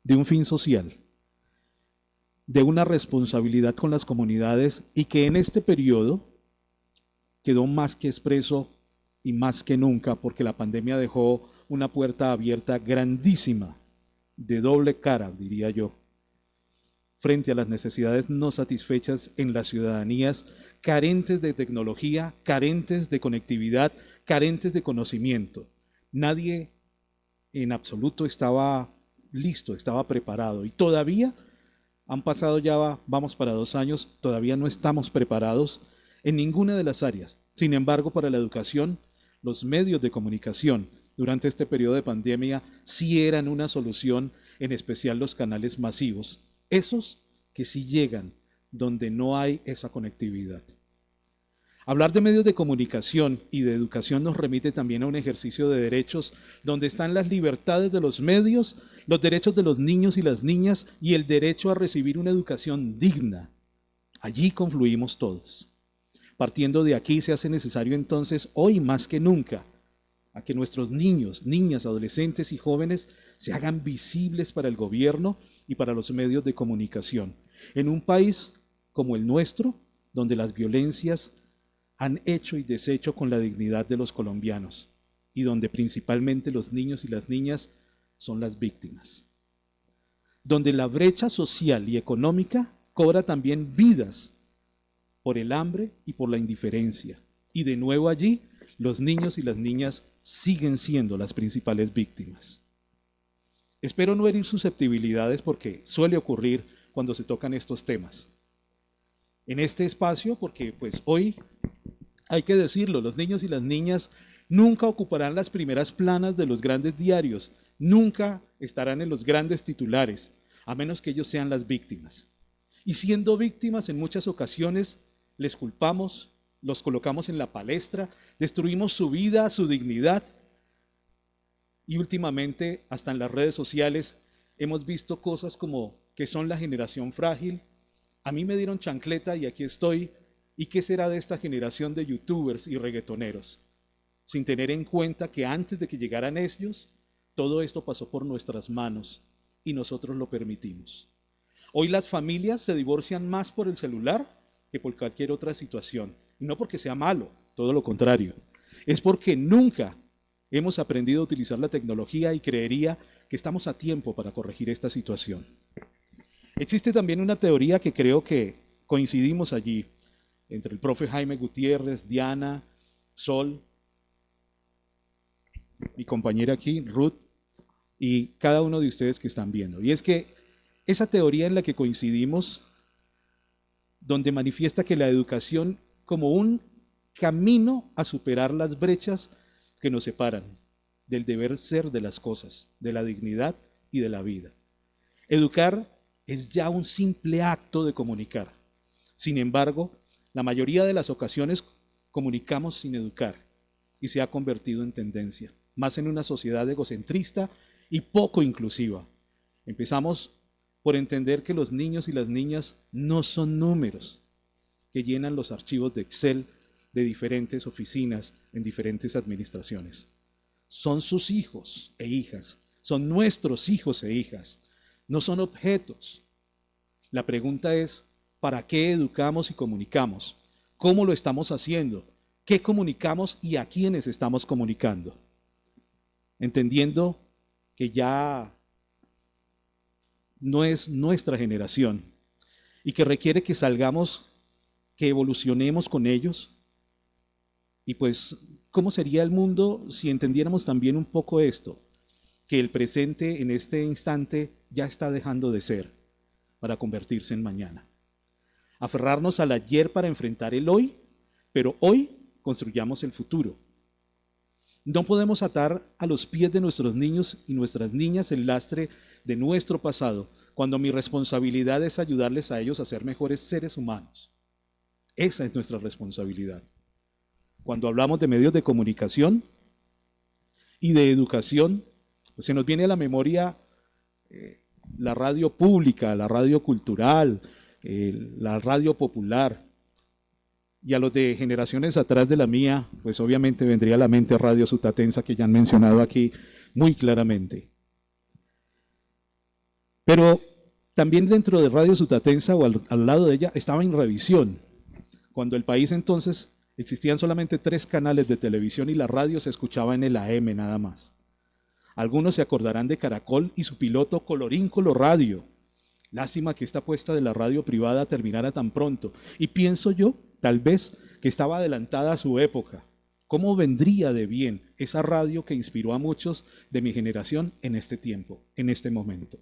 de un fin social, de una responsabilidad con las comunidades, y que en este periodo quedó más que expreso y más que nunca, porque la pandemia dejó una puerta abierta grandísima, de doble cara, diría yo, frente a las necesidades no satisfechas en las ciudadanías carentes de tecnología, carentes de conectividad, carentes de conocimiento. Nadie en absoluto estaba listo, estaba preparado, y todavía han pasado ya, vamos para 2 años, todavía no estamos preparados en ninguna de las áreas. Sin embargo, para la educación, los medios de comunicación durante este periodo de pandemia sí eran una solución, en especial los canales masivos, esos que sí llegan donde no hay esa conectividad. Hablar de medios de comunicación y de educación nos remite también a un ejercicio de derechos donde están las libertades de los medios, los derechos de los niños y las niñas y el derecho a recibir una educación digna. Allí confluimos todos. Partiendo de aquí, se hace necesario entonces, hoy más que nunca, a que nuestros niños, niñas, adolescentes y jóvenes se hagan visibles para el gobierno y para los medios de comunicación. En un país como el nuestro, donde las violencias han hecho y deshecho con la dignidad de los colombianos, y donde principalmente los niños y las niñas son las víctimas. Donde la brecha social y económica cobra también vidas por el hambre y por la indiferencia. Y de nuevo allí, los niños y las niñas siguen siendo las principales víctimas. Espero no herir susceptibilidades, porque suele ocurrir cuando se tocan estos temas. En este espacio, porque pues hoy, hay que decirlo, los niños y las niñas nunca ocuparán las primeras planas de los grandes diarios, nunca estarán en los grandes titulares. a menos que ellos sean las víctimas. Y siendo víctimas, en muchas ocasiones les culpamos, los colocamos en la palestra, destruimos su vida, su dignidad. Y últimamente, hasta en las redes sociales, hemos visto cosas como que son la generación frágil. A mí me dieron chancleta y aquí estoy. ¿Y qué será de esta generación de youtubers y reggaetoneros? Sin tener en cuenta que antes de que llegaran ellos, todo esto pasó por nuestras manos y nosotros lo permitimos. Hoy las familias se divorcian más por el celular que por cualquier otra situación. Y no porque sea malo, todo lo contrario. Es porque nunca hemos aprendido a utilizar la tecnología y creería que estamos a tiempo para corregir esta situación. Existe también una teoría que creo que coincidimos allí, entre el profe Jaime Gutiérrez, Diana, Sol, mi compañera aquí, Ruth, y cada uno de ustedes que están viendo. Y es que esa teoría en la que coincidimos, donde manifiesta que la educación como un camino a superar las brechas que nos separan del deber ser de las cosas, de la dignidad y de la vida. Educar es ya un simple acto de comunicar. Sin embargo, la mayoría de las ocasiones comunicamos sin educar y se ha convertido en tendencia, más en una sociedad egocentrista y poco inclusiva. Empezamos por entender que los niños y las niñas no son números que llenan los archivos de Excel de diferentes oficinas en diferentes administraciones. Son sus hijos e hijas, son nuestros hijos e hijas, no son objetos. La pregunta es, ¿para qué educamos y comunicamos? ¿Cómo lo estamos haciendo? ¿Qué comunicamos y a quiénes estamos comunicando? Entendiendo que ya no es nuestra generación y que requiere que salgamos, que evolucionemos con ellos. Y pues, ¿cómo sería el mundo si entendiéramos también un poco esto? Que el presente en este instante ya está dejando de ser para convertirse en mañana. Aferrarnos al ayer para enfrentar el hoy, pero hoy construyamos el futuro. No podemos atar a los pies de nuestros niños y nuestras niñas el lastre de nuestro pasado, cuando mi responsabilidad es ayudarles a ellos a ser mejores seres humanos. Esa es nuestra responsabilidad. Cuando hablamos de medios de comunicación y de educación, pues se nos viene a la memoria la radio pública, la radio cultural, la radio popular. Y a los de generaciones atrás de la mía, pues obviamente vendría a la mente Radio Sutatensa, que ya han mencionado aquí muy claramente. Pero también dentro de Radio Sutatensa o al lado de ella estaba Inrevisión, cuando el país entonces existían solamente 3 canales de televisión y la radio se escuchaba en el AM nada más. Algunos se acordarán de Caracol y su piloto Colorín Colorradio. Lástima que esta apuesta de la radio privada terminara tan pronto. Y pienso yo, tal vez, que estaba adelantada a su época. ¿Cómo vendría de bien esa radio que inspiró a muchos de mi generación en este tiempo, en este momento?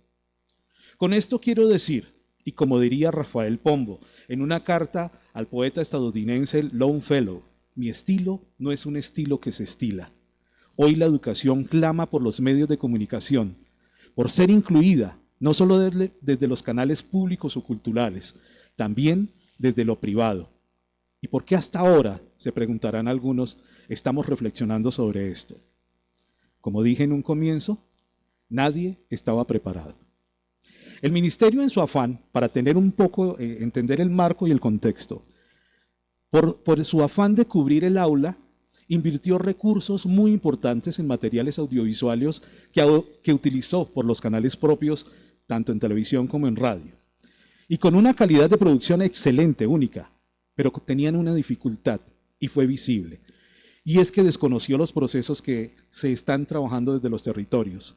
Con esto quiero decir, y como diría Rafael Pombo, en una carta al poeta estadounidense Longfellow, mi estilo no es un estilo que se estila. Hoy la educación clama por los medios de comunicación, por ser incluida, no solo desde los canales públicos o culturales, también desde lo privado. ¿Y por qué hasta ahora, se preguntarán algunos, estamos reflexionando sobre esto? Como dije en un comienzo, nadie estaba preparado. El ministerio, en su afán, para tener un poco, entender el marco y el contexto, por su afán de cubrir el aula, invirtió recursos muy importantes en materiales audiovisuales que utilizó por los canales propios, tanto en televisión como en radio. Y con una calidad de producción excelente, única, pero tenían una dificultad, y fue visible. Y es que desconoció los procesos que se están trabajando desde los territorios.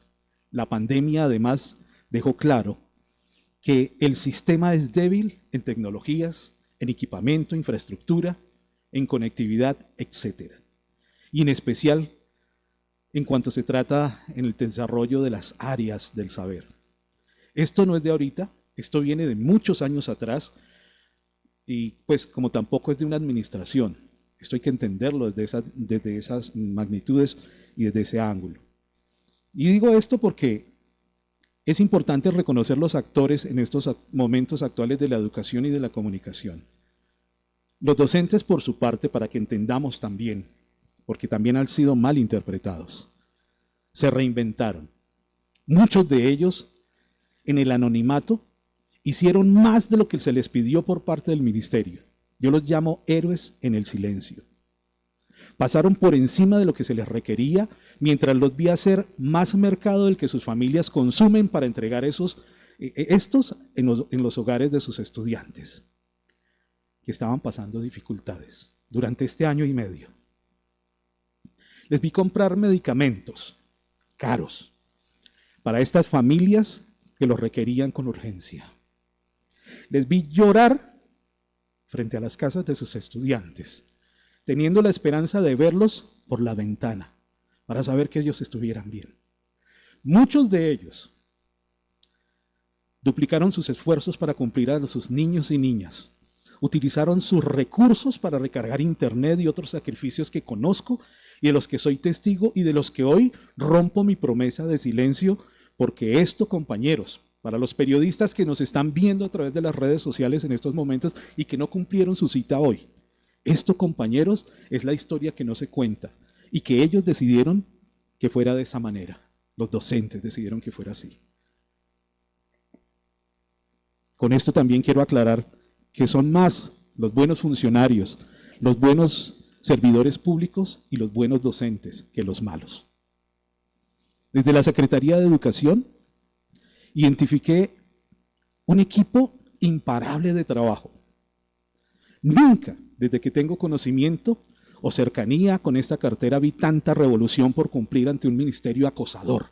La pandemia, además, dejó claro que el sistema es débil en tecnologías, en equipamiento, infraestructura, en conectividad, etc. Y en especial en cuanto se trata en el desarrollo de las áreas del saber. Esto no es de ahorita, esto viene de muchos años atrás y pues como tampoco es de una administración, esto hay que entenderlo desde esas magnitudes y desde ese ángulo. Y digo esto porque es importante reconocer los actores en estos momentos actuales de la educación y de la comunicación. Los docentes, por su parte, para que entendamos también, porque también han sido mal interpretados, se reinventaron. Muchos de ellos, en el anonimato, hicieron más de lo que se les pidió por parte del ministerio. Yo los llamo héroes en el silencio. Pasaron por encima de lo que se les requería, mientras los vi hacer más mercado del que sus familias consumen para entregar estos en los hogares de sus estudiantes, que estaban pasando dificultades durante este año y medio. Les vi comprar medicamentos caros para estas familias que los requerían con urgencia. Les vi llorar frente a las casas de sus estudiantes, teniendo la esperanza de verlos por la ventana, para saber que ellos estuvieran bien. Muchos de ellos duplicaron sus esfuerzos para cumplir a sus niños y niñas. Utilizaron sus recursos para recargar internet y otros sacrificios que conozco y de los que soy testigo y de los que hoy rompo mi promesa de silencio, porque esto, compañeros, para los periodistas que nos están viendo a través de las redes sociales en estos momentos y que no cumplieron su cita hoy, esto, compañeros, es la historia que no se cuenta y que ellos decidieron que fuera de esa manera. Los docentes decidieron que fuera así. Con esto también quiero aclarar que son más los buenos funcionarios, los buenos servidores públicos y los buenos docentes que los malos. Desde la Secretaría de Educación identifiqué un equipo imparable de trabajo. Nunca, desde que tengo conocimiento o cercanía con esta cartera, vi tanta revolución por cumplir ante un ministerio acosador.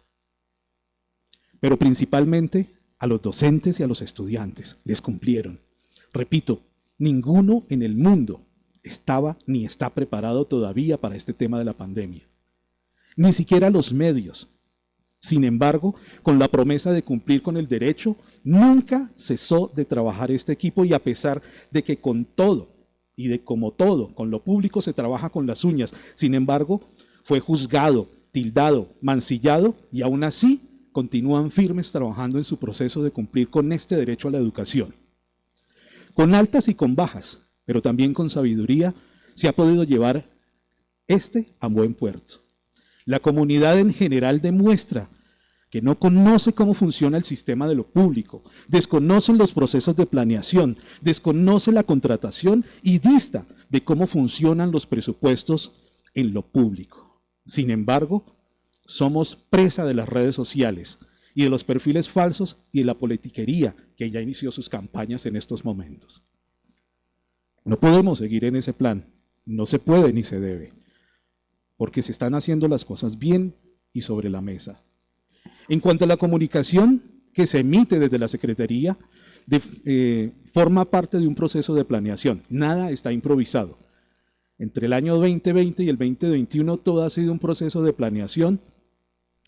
Pero principalmente a los docentes y a los estudiantes les cumplieron. Repito, ninguno en el mundo estaba ni está preparado todavía para este tema de la pandemia. Ni siquiera los medios. Sin embargo, con la promesa de cumplir con el derecho, nunca cesó de trabajar este equipo, y a pesar de que con todo, y de como todo, con lo público se trabaja con las uñas, sin embargo, fue juzgado, tildado, mancillado, y aún así continúan firmes trabajando en su proceso de cumplir con este derecho a la educación. Con altas y con bajas, pero también con sabiduría, se ha podido llevar a buen puerto. La comunidad en general demuestra que no conoce cómo funciona el sistema de lo público, desconocen los procesos de planeación, desconoce la contratación y dista de cómo funcionan los presupuestos en lo público. Sin embargo, somos presa de las redes sociales y de los perfiles falsos y de la politiquería que ya inició sus campañas en estos momentos. No podemos seguir en ese plan, no se puede ni se debe, porque se están haciendo las cosas bien y sobre la mesa. En cuanto a la comunicación que se emite desde la Secretaría, forma parte de un proceso de planeación, nada está improvisado. Entre el año 2020 y el 2021 todo ha sido un proceso de planeación,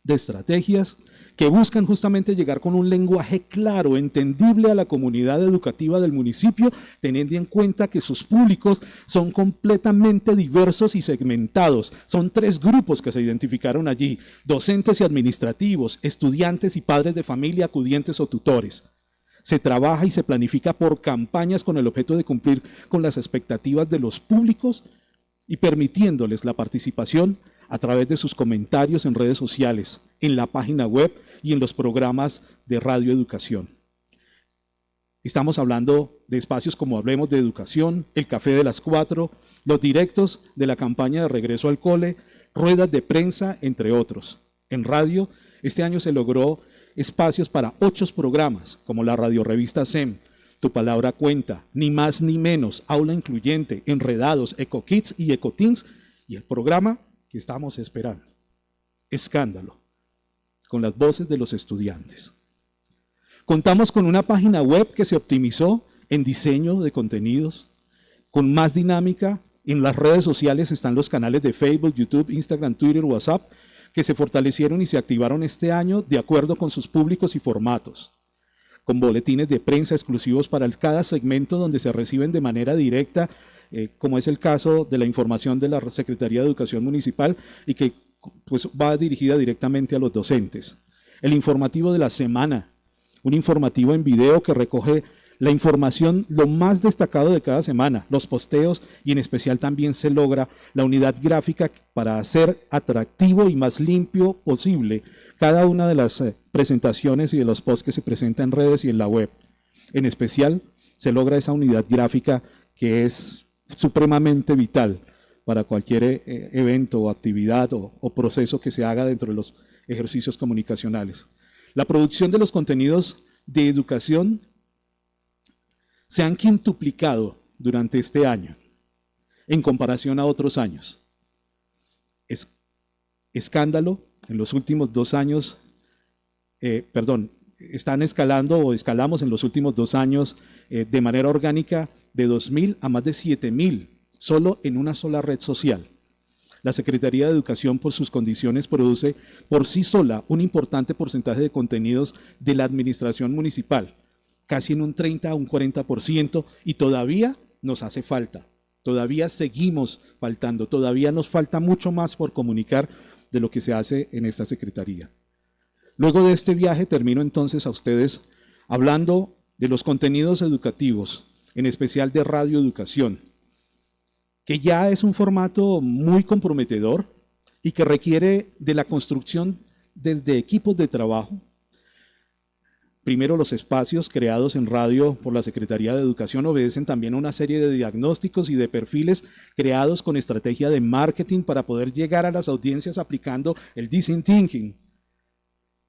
de estrategias que buscan justamente llegar con un lenguaje claro, entendible a la comunidad educativa del municipio, teniendo en cuenta que sus públicos son completamente diversos y segmentados. Son 3 grupos que se identificaron allí: docentes y administrativos, estudiantes y padres de familia, acudientes o tutores. Se trabaja y se planifica por campañas con el objeto de cumplir con las expectativas de los públicos y permitiéndoles la participación a través de sus comentarios en redes sociales, en la página web y en los programas de radioeducación. Estamos hablando de espacios como Hablemos de Educación, el Café de las 4, los directos de la campaña de regreso al cole, ruedas de prensa, entre otros. En radio, este año se logró espacios para 8 programas, como la radiorevista SEM, Tu Palabra Cuenta, Ni Más Ni Menos, Aula Incluyente, Enredados, EcoKids y EcoTeens, y el programa que estamos esperando, Escándalo, con las voces de los estudiantes. Contamos con una página web que se optimizó en diseño de contenidos, con más dinámica. En las redes sociales están los canales de Facebook, YouTube, Instagram, Twitter, WhatsApp, que se fortalecieron y se activaron este año de acuerdo con sus públicos y formatos, con boletines de prensa exclusivos para cada segmento donde se reciben de manera directa, como es el caso de la información de la Secretaría de Educación Municipal y que pues, va dirigida directamente a los docentes. el informativo de la semana, un informativo en video que recoge la información, lo más destacado de cada semana, los posteos, y en especial también se logra la unidad gráfica para hacer atractivo y más limpio posible cada una de las presentaciones y de los posts que se presentan en redes y en la web. En especial se logra esa unidad gráfica que es supremamente vital para cualquier evento o actividad o proceso que se haga dentro de los ejercicios comunicacionales. La producción de los contenidos de educación se han quintuplicado durante este año en comparación a otros años. Escándalo, en los últimos 2 años, están escalando o escalamos en los últimos 2 años de manera orgánica de 2.000 a más de 7.000, solo en una sola red social. La Secretaría de Educación, por sus condiciones, produce por sí sola un importante porcentaje de contenidos de la administración municipal, casi en un 30 a un 40%, y todavía nos hace falta, todavía seguimos faltando, todavía nos falta mucho más por comunicar de lo que se hace en esta Secretaría. Luego de este viaje termino entonces a ustedes hablando de los contenidos educativos, en especial de radioeducación, que ya es un formato muy comprometedor y que requiere de la construcción desde equipos de trabajo. Primero, los espacios creados en radio por la Secretaría de Educación obedecen también a una serie de diagnósticos y de perfiles creados con estrategia de marketing para poder llegar a las audiencias aplicando el design thinking,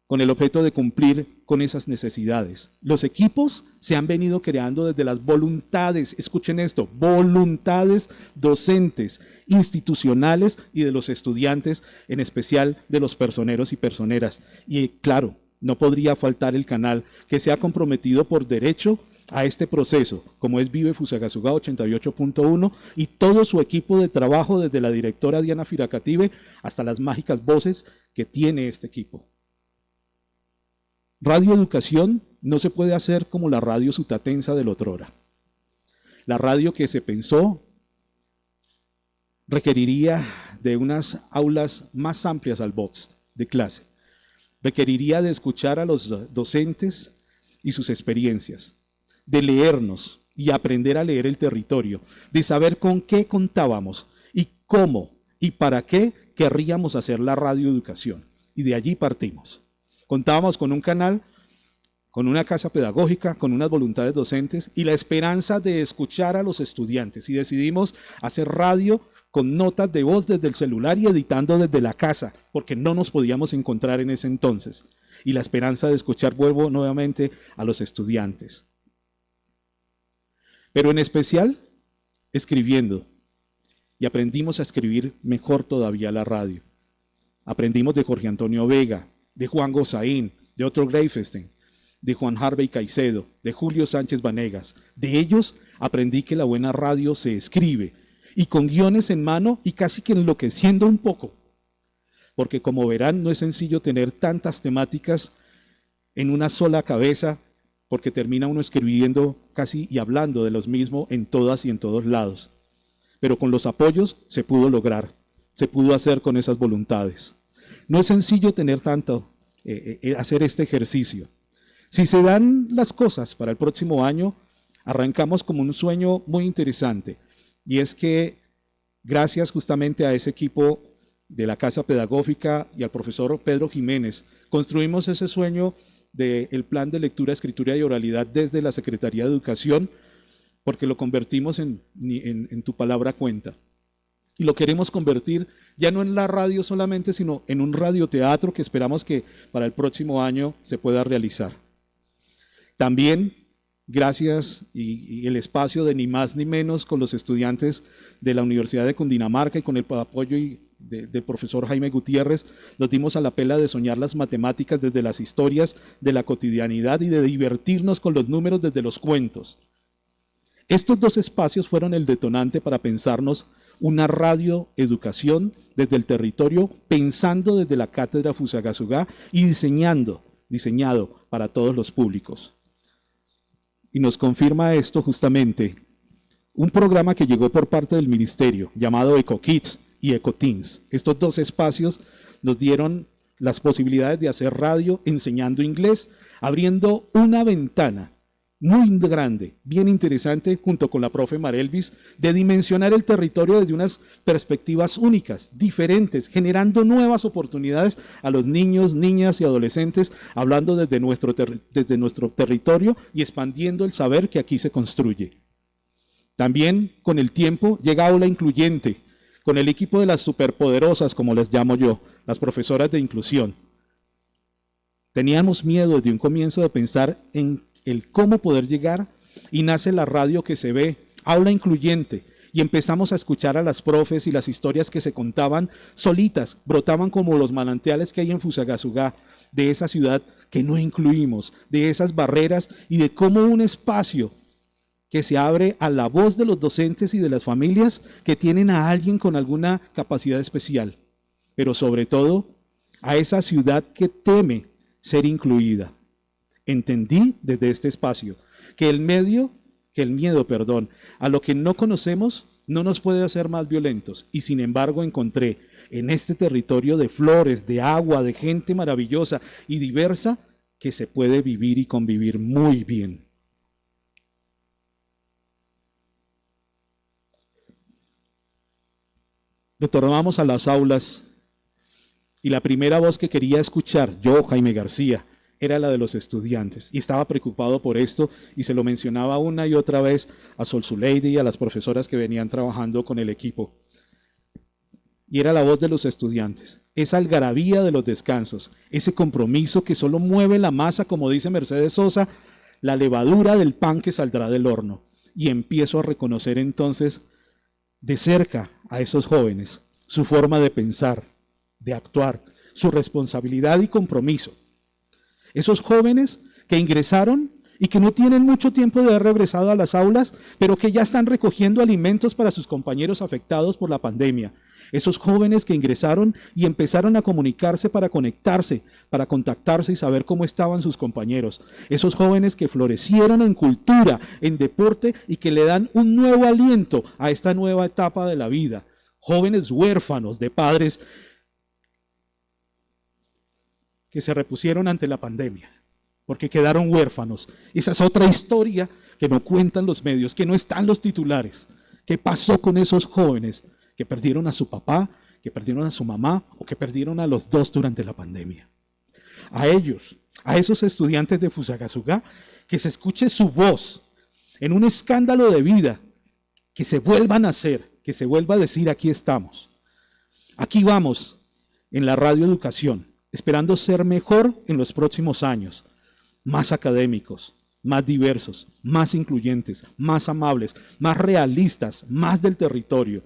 con el objeto de cumplir con esas necesidades. Los equipos se han venido creando desde las voluntades, escuchen esto, voluntades docentes, institucionales y de los estudiantes, en especial de los personeros y personeras. Y claro, no podría faltar el canal que se ha comprometido por derecho a este proceso, como es Vive Fusagasugá 88.1 y todo su equipo de trabajo, desde la directora Diana Firacative hasta las mágicas voces que tiene este equipo. Radioeducación no se puede hacer como la radio sutatensa del otrora. La radio que se pensó requeriría de unas aulas más amplias al box de clase. Requeriría de escuchar a los docentes y sus experiencias, de leernos y aprender a leer el territorio, de saber con qué contábamos y cómo y para qué querríamos hacer la radioeducación. Y de allí partimos. Contábamos con un canal, con una casa pedagógica, con unas voluntades docentes y la esperanza de escuchar a los estudiantes. Y decidimos hacer radio con notas de voz desde el celular y editando desde la casa, porque no nos podíamos encontrar en ese entonces. Y la esperanza de escuchar, vuelvo nuevamente, a los estudiantes. Pero en especial, escribiendo. Y aprendimos a escribir mejor todavía la radio. Aprendimos de Jorge Antonio Vega, de Juan Gozaín, de Otto Greifenstein, de Juan Harvey Caicedo, de Julio Sánchez Vanegas. De ellos aprendí que la buena radio se escribe, y con guiones en mano y casi que enloqueciendo un poco. Porque como verán, no es sencillo tener tantas temáticas en una sola cabeza, porque termina uno escribiendo casi y hablando de los mismos en todas y en todos lados. Pero con los apoyos se pudo lograr, se pudo hacer con esas voluntades. No es sencillo tener tanto, hacer este ejercicio. Si se dan las cosas para el próximo año, arrancamos como un sueño muy interesante. Y es que, gracias justamente a ese equipo de la Casa Pedagógica y al profesor Pedro Jiménez, construimos ese sueño del plan de lectura, escritura y oralidad desde la Secretaría de Educación, porque lo convertimos en tu palabra cuenta. Y lo queremos convertir ya no en la radio solamente, sino en un radioteatro que esperamos que para el próximo año se pueda realizar. También, gracias y el espacio de ni más ni menos con los estudiantes de la Universidad de Cundinamarca y con el apoyo del profesor Jaime Gutiérrez, nos dimos a la pela de soñar las matemáticas desde las historias de la cotidianidad y de divertirnos con los números desde los cuentos. Estos 2 espacios fueron el detonante para pensarnos una radioeducación desde el territorio, pensando desde la Cátedra Fusagasugá y diseñado para todos los públicos. Y nos confirma esto justamente un programa que llegó por parte del ministerio llamado EcoKids y EcoTeens. Estos 2 espacios nos dieron las posibilidades de hacer radio enseñando inglés, abriendo una ventana muy grande, bien interesante, junto con la profe Marelvis, de dimensionar el territorio desde unas perspectivas únicas, diferentes, generando nuevas oportunidades a los niños, niñas y adolescentes, hablando desde nuestro territorio y expandiendo el saber que aquí se construye. También, con el tiempo, llega Aula Incluyente, con el equipo de las superpoderosas, como les llamo yo, las profesoras de inclusión. Teníamos miedo desde un comienzo de pensar en el cómo poder llegar, y nace la radio que se ve, Aula Incluyente, y empezamos a escuchar a las profes y las historias que se contaban solitas, brotaban como los manantiales que hay en Fusagasugá, de esa ciudad que no incluimos, de esas barreras y de cómo un espacio que se abre a la voz de los docentes y de las familias que tienen a alguien con alguna capacidad especial, pero sobre todo a esa ciudad que teme ser incluida. Entendí desde este espacio que el miedo, a lo que no conocemos no nos puede hacer más violentos, y sin embargo encontré en este territorio de flores, de agua, de gente maravillosa y diversa que se puede vivir y convivir muy bien. Retornamos a las aulas y la primera voz que quería escuchar, yo, Jaime García, era la de los estudiantes, y estaba preocupado por esto, y se lo mencionaba una y otra vez a Sol Zuleide y a las profesoras que venían trabajando con el equipo. Y era la voz de los estudiantes, esa algarabía de los descansos, ese compromiso que solo mueve la masa, como dice Mercedes Sosa, la levadura del pan que saldrá del horno. Y empiezo a reconocer entonces de cerca a esos jóvenes, su forma de pensar, de actuar, su responsabilidad y compromiso. Esos jóvenes que ingresaron y que no tienen mucho tiempo de haber regresado a las aulas, pero que ya están recogiendo alimentos para sus compañeros afectados por la pandemia. Esos jóvenes que ingresaron y empezaron a comunicarse para conectarse, para contactarse y saber cómo estaban sus compañeros. Esos jóvenes que florecieron en cultura, en deporte y que le dan un nuevo aliento a esta nueva etapa de la vida. Jóvenes huérfanos de padres que se repusieron ante la pandemia, porque quedaron huérfanos. Esa es otra historia que no cuentan los medios, que no están los titulares. ¿Qué pasó con esos jóvenes que perdieron a su papá, que perdieron a su mamá o que perdieron a los dos durante la pandemia? A ellos, a esos estudiantes de Fusagasugá, que se escuche su voz en un escándalo de vida, que se vuelvan a hacer, que se vuelva a decir: aquí estamos, aquí vamos en la radioeducación, esperando ser mejor en los próximos años, más académicos, más diversos, más incluyentes, más amables, más realistas, más del territorio.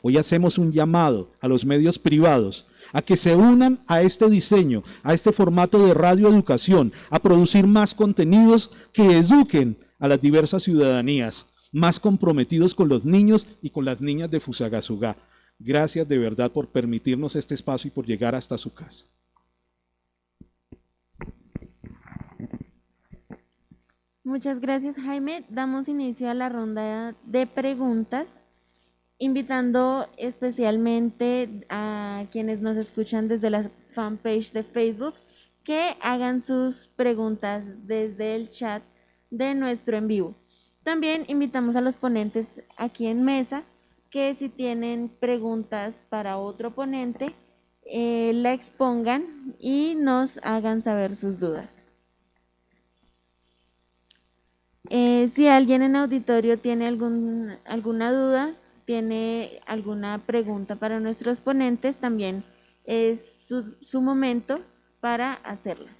Hoy hacemos un llamado a los medios privados a que se unan a este diseño, a este formato de radioeducación, a producir más contenidos que eduquen a las diversas ciudadanías, más comprometidos con los niños y con las niñas de Fusagasugá. Gracias de verdad por permitirnos este espacio y por llegar hasta su casa. Muchas gracias, Jaime. Damos inicio a la ronda de preguntas, invitando especialmente a quienes nos escuchan desde la fanpage de Facebook que hagan sus preguntas desde el chat de nuestro en vivo. También invitamos a los ponentes aquí en mesa que si tienen preguntas para otro ponente, la expongan y nos hagan saber sus dudas. Si alguien en auditorio tiene alguna duda, tiene alguna pregunta para nuestros ponentes, también es su momento para hacerlas.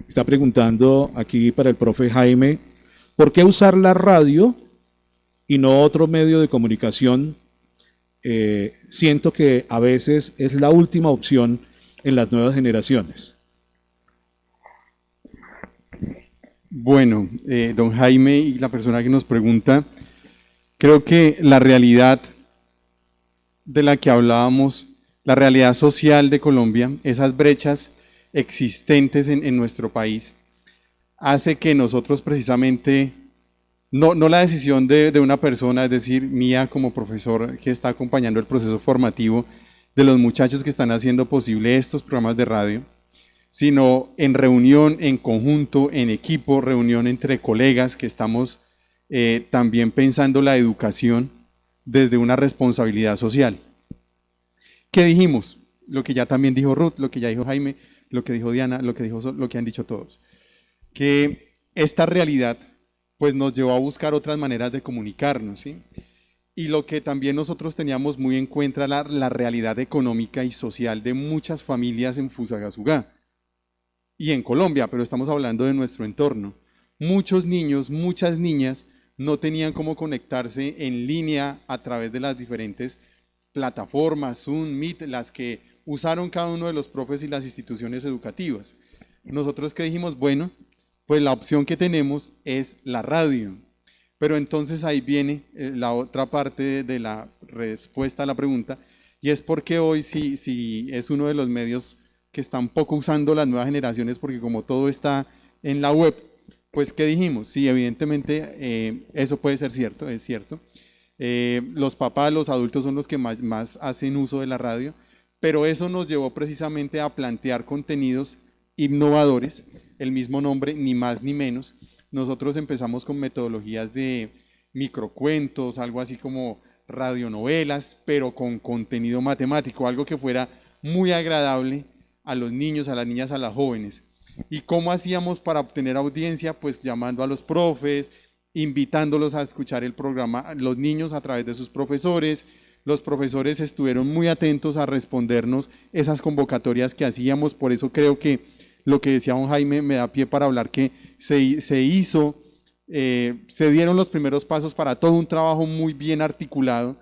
Está preguntando aquí para el profe Jaime, ¿por qué usar la radio y no otro medio de comunicación? Siento que a veces es la última opción en las nuevas generaciones. Bueno, don Jaime y la persona que nos pregunta, creo que la realidad de la que hablábamos, la realidad social de Colombia, esas brechas existentes en nuestro país, hace que nosotros precisamente, no la decisión de una persona, es decir, mía como profesor que está acompañando el proceso formativo de los muchachos que están haciendo posible estos programas de radio, sino en reunión, en conjunto, en equipo, reunión entre colegas que estamos también pensando la educación desde una responsabilidad social. ¿Qué dijimos? Lo que ya también dijo Ruth, lo que ya dijo Jaime, lo que dijo Diana, lo que dijo Sol, lo que han dicho todos. Que esta realidad pues nos llevó a buscar otras maneras de comunicarnos, ¿sí? Y lo que también nosotros teníamos muy en cuenta la realidad económica y social de muchas familias en Fusagasugá y en Colombia, pero estamos hablando de nuestro entorno. Muchos niños, muchas niñas no tenían cómo conectarse en línea a través de las diferentes plataformas, Zoom, Meet, las que usaron cada uno de los profes y las instituciones educativas. Nosotros que dijimos, bueno, pues la opción que tenemos es la radio. Pero entonces ahí viene la otra parte de la respuesta a la pregunta, y es porque hoy si es uno de los medios que están poco usando las nuevas generaciones, porque como todo está en la web, pues ¿qué dijimos? Sí, evidentemente eso puede ser cierto, es cierto. Los papás, los adultos son los que más hacen uso de la radio, pero eso nos llevó precisamente a plantear contenidos innovadores, el mismo nombre, ni más ni menos. Nosotros empezamos con metodologías de microcuentos, algo así como radionovelas, pero con contenido matemático, algo que fuera muy agradable a los niños, a las niñas, a las jóvenes. ¿Y cómo hacíamos para obtener audiencia? Pues llamando a los profes, invitándolos a escuchar el programa, los niños a través de sus profesores. Los profesores estuvieron muy atentos a respondernos esas convocatorias que hacíamos, por eso creo que lo que decía don Jaime me da pie para hablar que se dieron los primeros pasos para todo un trabajo muy bien articulado.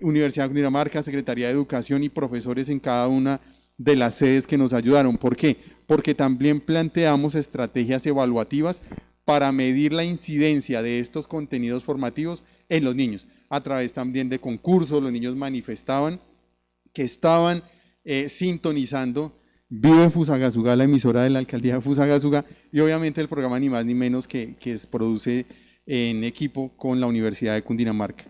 Universidad de Cundinamarca, Secretaría de Educación y profesores en cada una de las sedes que nos ayudaron. ¿Por qué? Porque también planteamos estrategias evaluativas para medir la incidencia de estos contenidos formativos en los niños. A través también de concursos, los niños manifestaban que estaban sintonizando Vive en Fusagasugá, la emisora de la alcaldía de Fusagasugá, y obviamente el programa ni más ni menos que se produce en equipo con la Universidad de Cundinamarca.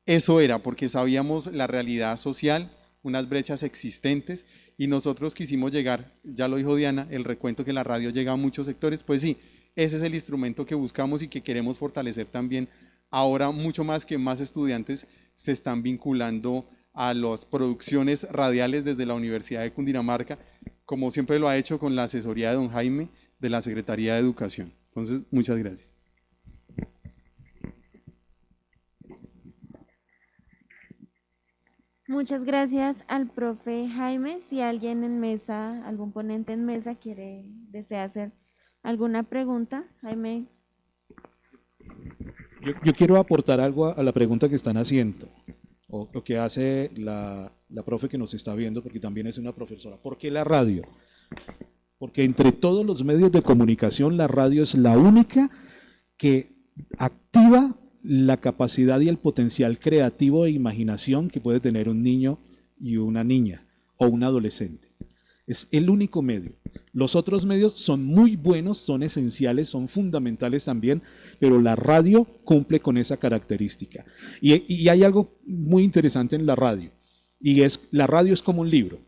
Eso era porque sabíamos la realidad social, unas brechas existentes, y nosotros quisimos llegar, ya lo dijo Diana, el recuento que la radio llega a muchos sectores, pues sí, ese es el instrumento que buscamos y que queremos fortalecer también. Ahora mucho más que más estudiantes se están vinculando a las producciones radiales desde la Universidad de Cundinamarca, como siempre lo ha hecho con la asesoría de don Jaime de la Secretaría de Educación. Entonces, muchas gracias. Muchas gracias al profe Jaime. Si alguien en mesa, algún ponente en mesa desea hacer alguna pregunta, Jaime. Yo quiero aportar algo a la pregunta que están haciendo, o lo que hace la profe que nos está viendo, porque también es una profesora. ¿Por qué la radio? Porque entre todos los medios de comunicación, la radio es la única que activa la capacidad y el potencial creativo e imaginación que puede tener un niño y una niña, o un adolescente. Es el único medio. Los otros medios son muy buenos, son esenciales, son fundamentales también, pero la radio cumple con esa característica. Y hay algo muy interesante en la radio, y es la radio es como un libro,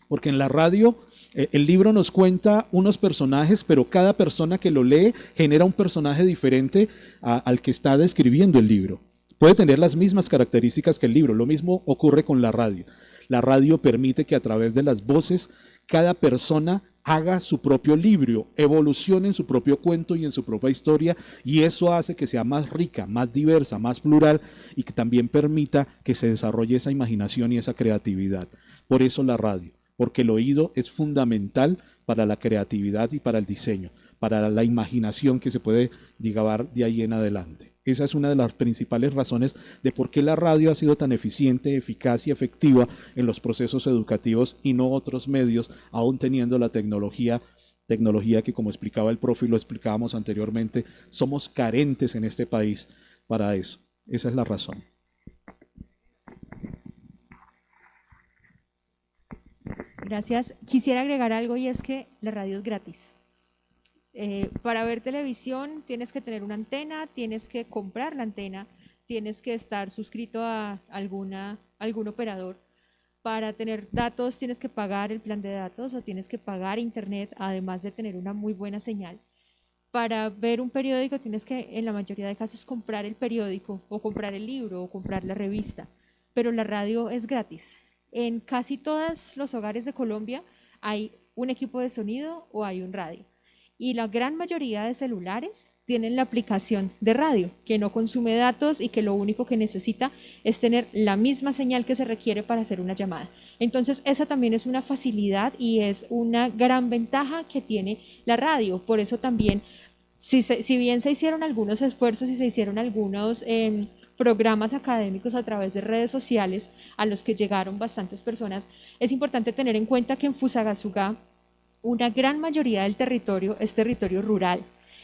porque en la radio el libro nos cuenta unos personajes, pero cada persona que lo lee genera un personaje diferente al que está describiendo el libro. Puede tener las mismas características que el libro, lo mismo ocurre con la radio. La radio permite que a través de las voces cada persona haga su propio libro, evolucione en su propio cuento y en su propia historia, y eso hace que sea más rica, más diversa, más plural, y que también permita que se desarrolle esa imaginación y esa creatividad. Por eso la radio, porque el oído es fundamental para la creatividad y para el diseño, para la imaginación que se puede llevar de ahí en adelante. Esa es una de las principales razones de por qué la radio ha sido tan eficiente, eficaz y efectiva en los procesos educativos y no otros medios, aún teniendo la tecnología que, como explicaba el profe y lo explicábamos anteriormente, somos carentes en este país para eso. Esa es la razón. Gracias. Quisiera agregar algo y es que la radio es gratis. Para ver televisión tienes que tener una antena, tienes que comprar la antena, tienes que estar suscrito a algún operador. Para tener datos tienes que pagar el plan de datos o tienes que pagar internet, además de tener una muy buena señal. Para ver un periódico tienes que, en la mayoría de casos, comprar el periódico o comprar el libro o comprar la revista, pero la radio es gratis. En casi todos los hogares de Colombia hay un equipo de sonido o hay un radio. Y la gran mayoría de celulares tienen la aplicación de radio, que no consume datos y que lo único que necesita es tener la misma señal que se requiere para hacer una llamada. Entonces, esa también es una facilidad y es una gran ventaja que tiene la radio. Por eso también, si bien se hicieron algunos esfuerzos y se hicieron algunos programas académicos a través de redes sociales a los que llegaron bastantes personas, es importante tener en cuenta que en Fusagasugá una gran mayoría del territorio es territorio rural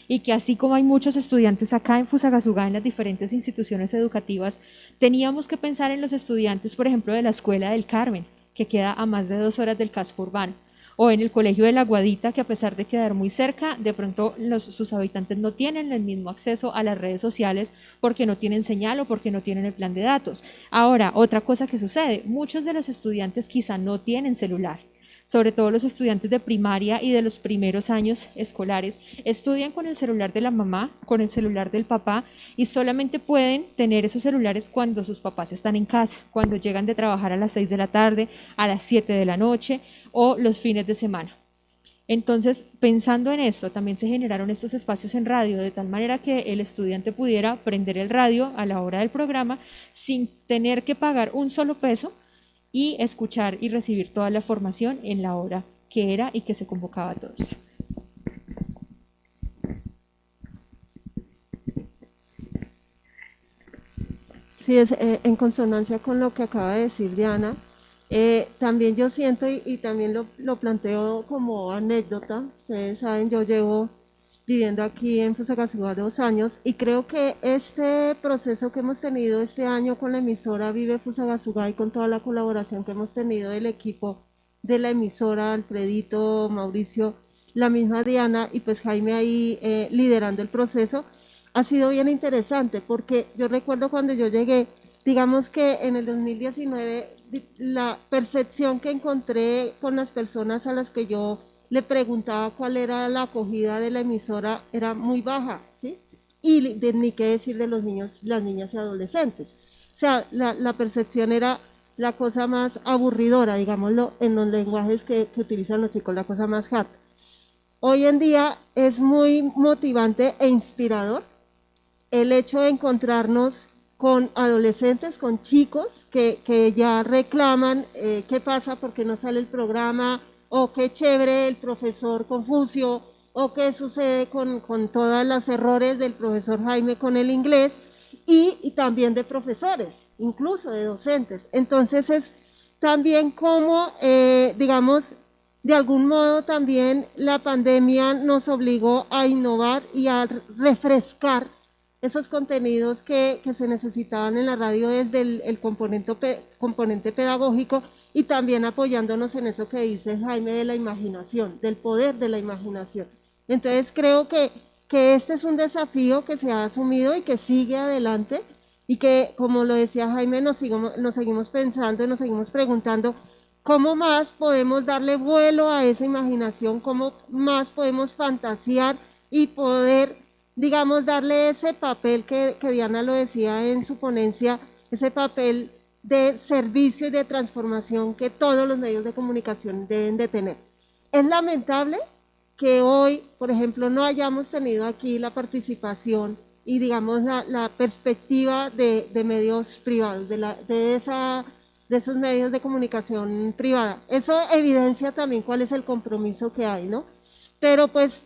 y que así como hay muchos estudiantes acá en Fusagasugá en las diferentes instituciones educativas, teníamos que pensar en los estudiantes, por ejemplo, de la Escuela del Carmen, que queda a más de 2 horas del casco urbano, o en el Colegio de la Guadita, que a pesar de quedar muy cerca, de pronto sus habitantes no tienen el mismo acceso a las redes sociales porque no tienen señal o porque no tienen el plan de datos. Ahora, otra cosa que sucede, muchos de los estudiantes quizá no tienen celular, sobre todo los estudiantes de primaria y de los primeros años escolares, estudian con el celular de la mamá, con el celular del papá y solamente pueden tener esos celulares cuando sus papás están en casa, cuando llegan de trabajar a las 6 de la tarde, a las 7 de la noche o los fines de semana. Entonces, pensando en esto, también se generaron estos espacios en radio, de tal manera que el estudiante pudiera prender el radio a la hora del programa sin tener que pagar un solo peso y escuchar y recibir toda la formación en la hora que era y que se convocaba a todos. Sí, es en consonancia con lo que acaba de decir Diana. También yo siento y también lo planteo como anécdota. Ustedes saben, yo llevo viviendo aquí en Fusagasugá 2 años y creo que este proceso que hemos tenido este año con la emisora Vive Fusagasugá y con toda la colaboración que hemos tenido del equipo de la emisora, Alfredito, Mauricio, la misma Diana y pues Jaime ahí liderando el proceso, ha sido bien interesante porque yo recuerdo cuando yo llegué, digamos que en el 2019 la percepción que encontré con las personas a las que yo le preguntaba cuál era la acogida de la emisora era muy baja, ¿sí? Y ni qué decir de los niños, las niñas y adolescentes. O sea, la percepción era la cosa más aburridora, digámoslo, en los lenguajes que utilizan los chicos, la cosa más hard. Hoy en día es muy motivante e inspirador el hecho de encontrarnos con adolescentes, con chicos que ya reclaman qué pasa, por qué no sale el programa, o qué chévere el profesor Confucio, o qué sucede con todos los errores del profesor Jaime con el inglés, y también de profesores, incluso de docentes. Entonces es también como, digamos, de algún modo también la pandemia nos obligó a innovar y a refrescar esos contenidos que se necesitaban en la radio desde el componente pedagógico y también apoyándonos en eso que dice Jaime de la imaginación, del poder de la imaginación. Entonces creo que este es un desafío que se ha asumido y que sigue adelante y que, como lo decía Jaime, nos seguimos pensando y nos seguimos preguntando cómo más podemos darle vuelo a esa imaginación, cómo más podemos fantasear y poder, digamos, darle ese papel que Diana lo decía en su ponencia, ese papel de servicio y de transformación que todos los medios de comunicación deben de tener. Es lamentable que hoy, por ejemplo, no hayamos tenido aquí la participación y, digamos, la perspectiva de medios privados, de esos medios de comunicación privada. Eso evidencia también cuál es el compromiso que hay, ¿no? Pero pues,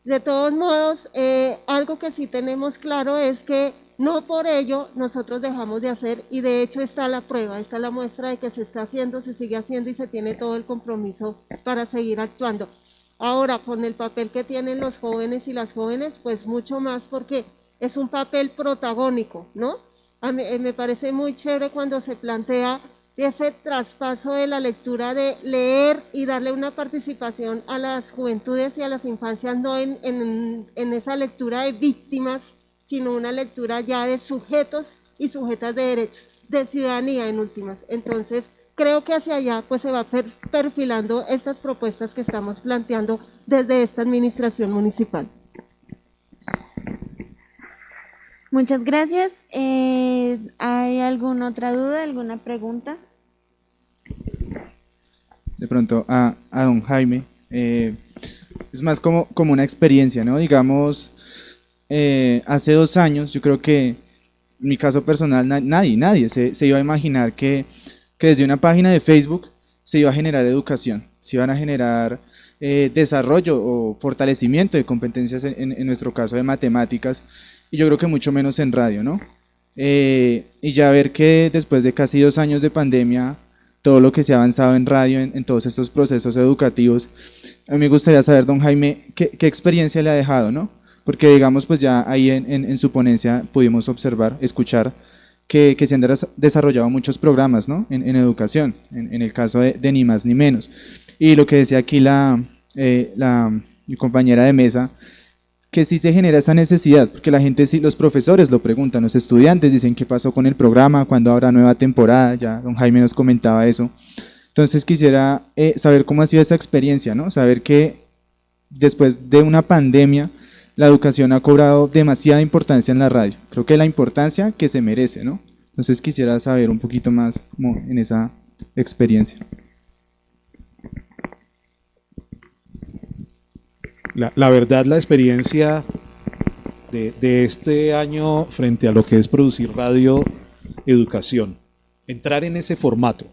de todos modos, algo que sí tenemos claro es que no por ello nosotros dejamos de hacer, y de hecho está la prueba, está la muestra de que se está haciendo, se sigue haciendo y se tiene todo el compromiso para seguir actuando. Ahora, con el papel que tienen los jóvenes y las jóvenes, pues mucho más, porque es un papel protagónico, ¿no? A mí, me parece muy chévere cuando se plantea ese traspaso de la lectura, de leer y darle una participación a las juventudes y a las infancias, no en esa lectura de víctimas, sino una lectura ya de sujetos y sujetas de derechos, de ciudadanía en últimas. Entonces, creo que hacia allá pues se va perfilando estas propuestas que estamos planteando desde esta administración municipal. Muchas gracias. ¿Hay alguna otra duda, alguna pregunta? De pronto a don Jaime, es más como una experiencia, ¿no? Digamos, hace 2 años, yo creo que en mi caso personal, nadie se iba a imaginar que desde una página de Facebook se iba a generar educación, se iban a generar desarrollo o fortalecimiento de competencias, en nuestro caso de matemáticas, y yo creo que mucho menos en radio, ¿no? Y ya ver que después de casi 2 años de pandemia, todo lo que se ha avanzado en radio, en todos estos procesos educativos, a mí me gustaría saber, don Jaime, qué experiencia le ha dejado, ¿no? Porque digamos, pues ya ahí en su ponencia pudimos observar, escuchar que se han desarrollado muchos programas, ¿no? En educación, en el caso de Ni Más Ni Menos. Y lo que decía aquí mi compañera de mesa, que sí se genera esa necesidad, porque la gente, sí, los profesores lo preguntan, los estudiantes dicen qué pasó con el programa, cuándo habrá nueva temporada, ya don Jaime nos comentaba eso. Entonces quisiera saber cómo ha sido esa experiencia, ¿no? Saber que después de una pandemia, la educación ha cobrado demasiada importancia en la radio. Creo que la importancia que se merece, ¿no? Entonces quisiera saber un poquito más como en esa experiencia. La verdad, la experiencia de este año frente a lo que es producir radio educación, entrar en ese formato,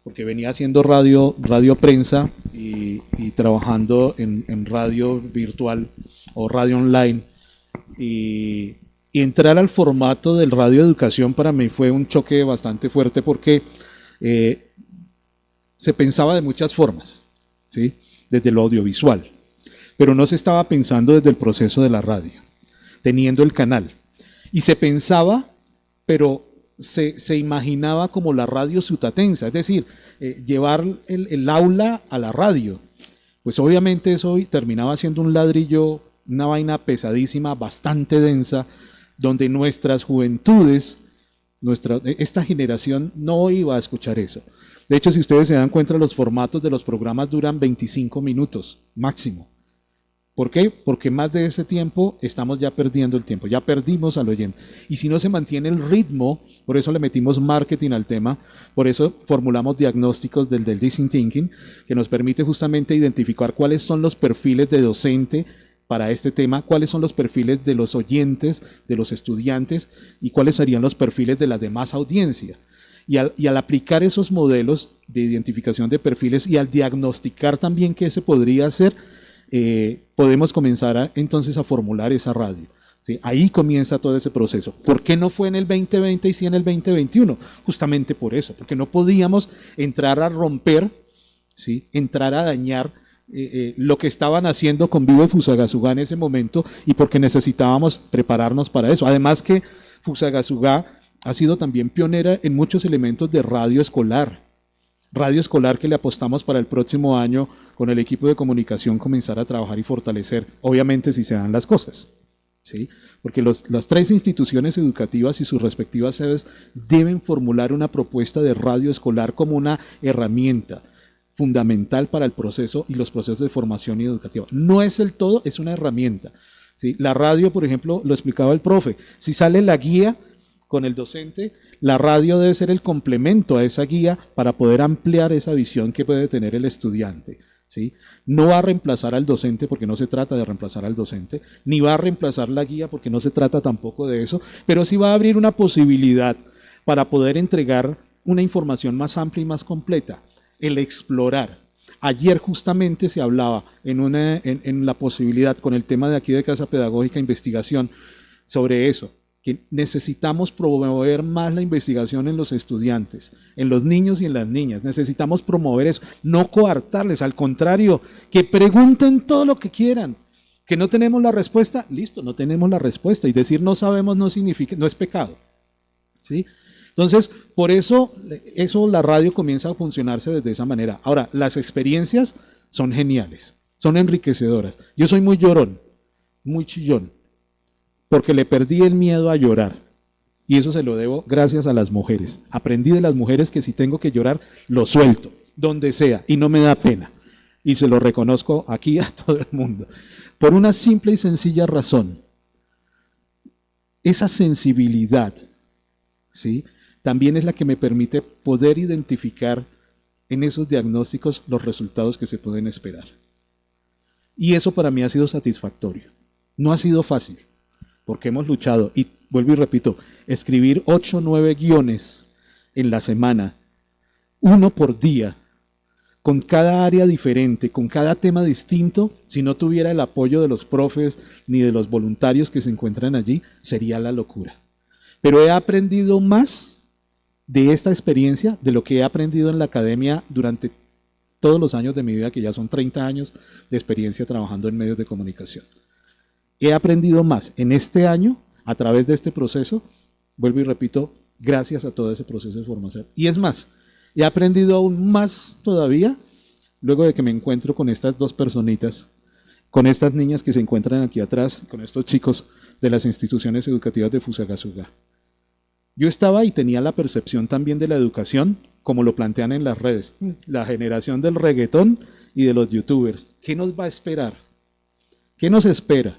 porque venía haciendo radio prensa y trabajando en radio virtual o radio online, y entrar al formato del radio educación para mí fue un choque bastante fuerte, porque se pensaba de muchas formas, ¿sí? Desde lo audiovisual, pero no se estaba pensando desde el proceso de la radio, teniendo el canal. Y se pensaba, pero se imaginaba como la radio sutatensa, es decir, llevar el aula a la radio. Pues obviamente eso terminaba siendo un ladrillo, una vaina pesadísima, bastante densa, donde nuestras juventudes, esta generación no iba a escuchar eso. De hecho, si ustedes se dan cuenta, los formatos de los programas duran 25 minutos máximo. ¿Por qué? Porque más de ese tiempo estamos ya perdiendo el tiempo, ya perdimos al oyente. Y si no se mantiene el ritmo, por eso le metimos marketing al tema, por eso formulamos diagnósticos del Design Thinking, que nos permite justamente identificar cuáles son los perfiles de docente para este tema, cuáles son los perfiles de los oyentes, de los estudiantes, y cuáles serían los perfiles de la demás audiencia. Y al aplicar esos modelos de identificación de perfiles y al diagnosticar también qué se podría hacer, podemos comenzar entonces a formular esa radio, ¿sí? Ahí comienza todo ese proceso. ¿Por qué no fue en el 2020 y sí en el 2021? Justamente por eso, porque no podíamos entrar a romper, ¿sí? Entrar a dañar lo que estaban haciendo con Vivo Fusagasugá en ese momento, y porque necesitábamos prepararnos para eso. Además que Fusagasugá ha sido también pionera en muchos elementos de radio escolar que le apostamos para el próximo año con el equipo de comunicación comenzar a trabajar y fortalecer, obviamente si se dan las cosas, ¿sí? Porque las 3 instituciones educativas y sus respectivas sedes deben formular una propuesta de radio escolar como una herramienta fundamental para el proceso y los procesos de formación educativa. No es el todo, es una herramienta, ¿sí? La radio, por ejemplo, lo explicaba el profe, si sale la guía con el docente, la radio debe ser el complemento a esa guía para poder ampliar esa visión que puede tener el estudiante, ¿sí? No va a reemplazar al docente, porque no se trata de reemplazar al docente, ni va a reemplazar la guía, porque no se trata tampoco de eso, pero sí va a abrir una posibilidad para poder entregar una información más amplia y más completa, el explorar. Ayer justamente se hablaba en la posibilidad, con el tema de aquí de Casa Pedagógica Investigación, sobre eso, que necesitamos promover más la investigación en los estudiantes, en los niños y en las niñas. Necesitamos promover eso, no coartarles, al contrario, que pregunten todo lo que quieran. Que no tenemos la respuesta, listo, no tenemos la respuesta. Y decir no sabemos no significa, no es pecado, ¿sí? Entonces, por eso, la radio comienza a funcionarse desde esa manera. Ahora, las experiencias son geniales, son enriquecedoras. Yo soy muy llorón, muy chillón, porque le perdí el miedo a llorar. Y eso se lo debo gracias a las mujeres. Aprendí de las mujeres que si tengo que llorar, lo suelto, donde sea, y no me da pena. Y se lo reconozco aquí a todo el mundo. Por una simple y sencilla razón. Esa sensibilidad, ¿sí?, también es la que me permite poder identificar en esos diagnósticos los resultados que se pueden esperar. Y eso para mí ha sido satisfactorio. No ha sido fácil, porque hemos luchado, y vuelvo y repito, escribir 8 o 9 guiones en la semana, 1 por día, con cada área diferente, con cada tema distinto, si no tuviera el apoyo de los profes ni de los voluntarios que se encuentran allí, sería la locura. Pero he aprendido más de esta experiencia, de lo que he aprendido en la academia durante todos los años de mi vida, que ya son 30 años de experiencia trabajando en medios de comunicación. He aprendido más en este año, a través de este proceso, vuelvo y repito, gracias a todo ese proceso de formación. Y es más, he aprendido aún más todavía, luego de que me encuentro con estas dos personitas, con estas niñas que se encuentran aquí atrás, con estos chicos de las instituciones educativas de Fusagasugá. Yo estaba y tenía la percepción también de la educación, como lo plantean en las redes, la generación del reggaetón y de los youtubers. ¿Qué nos va a esperar? ¿Qué nos espera?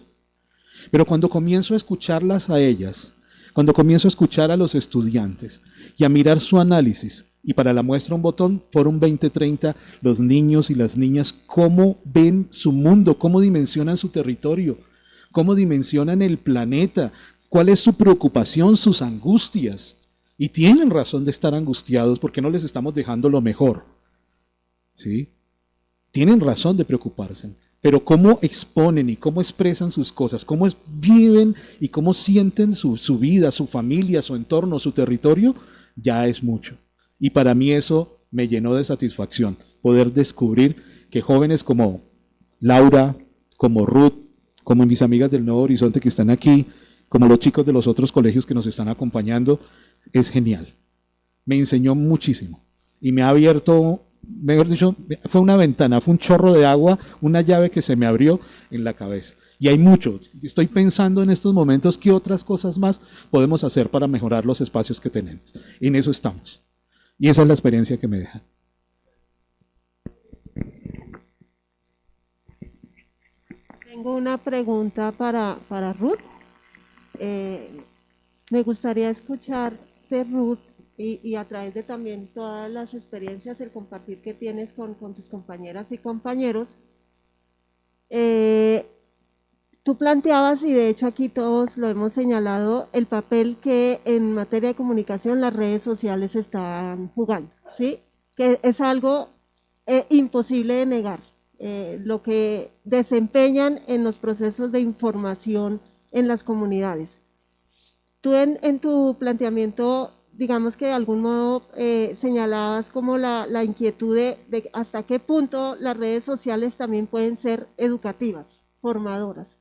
Pero cuando comienzo a escucharlas a ellas, cuando comienzo a escuchar a los estudiantes y a mirar su análisis, y para la muestra un botón, por un 2030, los niños y las niñas, cómo ven su mundo, cómo dimensionan su territorio, cómo dimensionan el planeta, cuál es su preocupación, sus angustias. Y tienen razón de estar angustiados porque no les estamos dejando lo mejor. ¿Sí? Tienen razón de preocuparse. Pero cómo exponen y cómo expresan sus cosas, cómo viven y cómo sienten su vida, su familia, su entorno, su territorio, ya es mucho. Y para mí eso me llenó de satisfacción, poder descubrir que jóvenes como Laura, como Ruth, como mis amigas del Nuevo Horizonte que están aquí, como los chicos de los otros colegios que nos están acompañando, es genial. Me enseñó muchísimo y me ha abierto, mejor dicho, fue una ventana, fue un chorro de agua, una llave que se me abrió en la cabeza. Y hay mucho. Estoy pensando en estos momentos qué otras cosas más podemos hacer para mejorar los espacios que tenemos. En eso estamos. Y esa es la experiencia que me deja. Tengo una pregunta para Ruth. Me gustaría escuchar de Ruth y a través de también todas las experiencias, el compartir que tienes con tus compañeras y compañeros. Tú planteabas, y de hecho aquí todos lo hemos señalado, el papel que en materia de comunicación las redes sociales están jugando, ¿sí? Que es algo imposible de negar, lo que desempeñan en los procesos de información en las comunidades. Tú en tu planteamiento, digamos que de algún modo señalabas como la inquietud de hasta qué punto las redes sociales también pueden ser educativas, formadoras.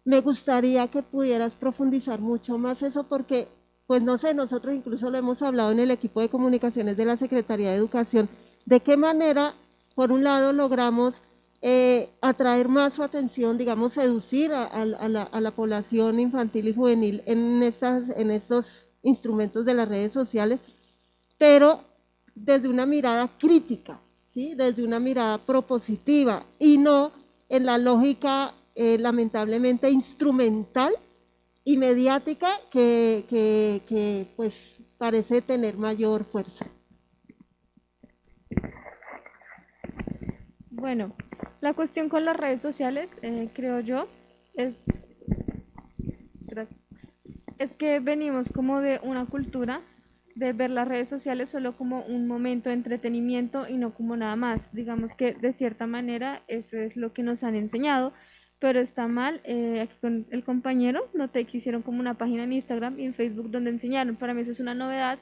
Me gustaría que pudieras profundizar mucho más eso porque, pues no sé, nosotros incluso lo hemos hablado en el equipo de comunicaciones de la Secretaría de Educación, de qué manera, por un lado, logramos atraer más su atención, digamos, seducir a la población infantil y juvenil en estos instrumentos de las redes sociales, pero desde una mirada crítica, ¿sí? Desde una mirada propositiva y no en la lógica lamentablemente instrumental y mediática que pues parece tener mayor fuerza. Bueno, la cuestión con las redes sociales, creo yo, es que venimos como de una cultura de ver las redes sociales solo como un momento de entretenimiento y no como nada más. Digamos que de cierta manera eso es lo que nos han enseñado, pero está mal. Aquí con el compañero noté que hicieron como una página en Instagram y en Facebook donde enseñaron. Para mí eso es una novedad,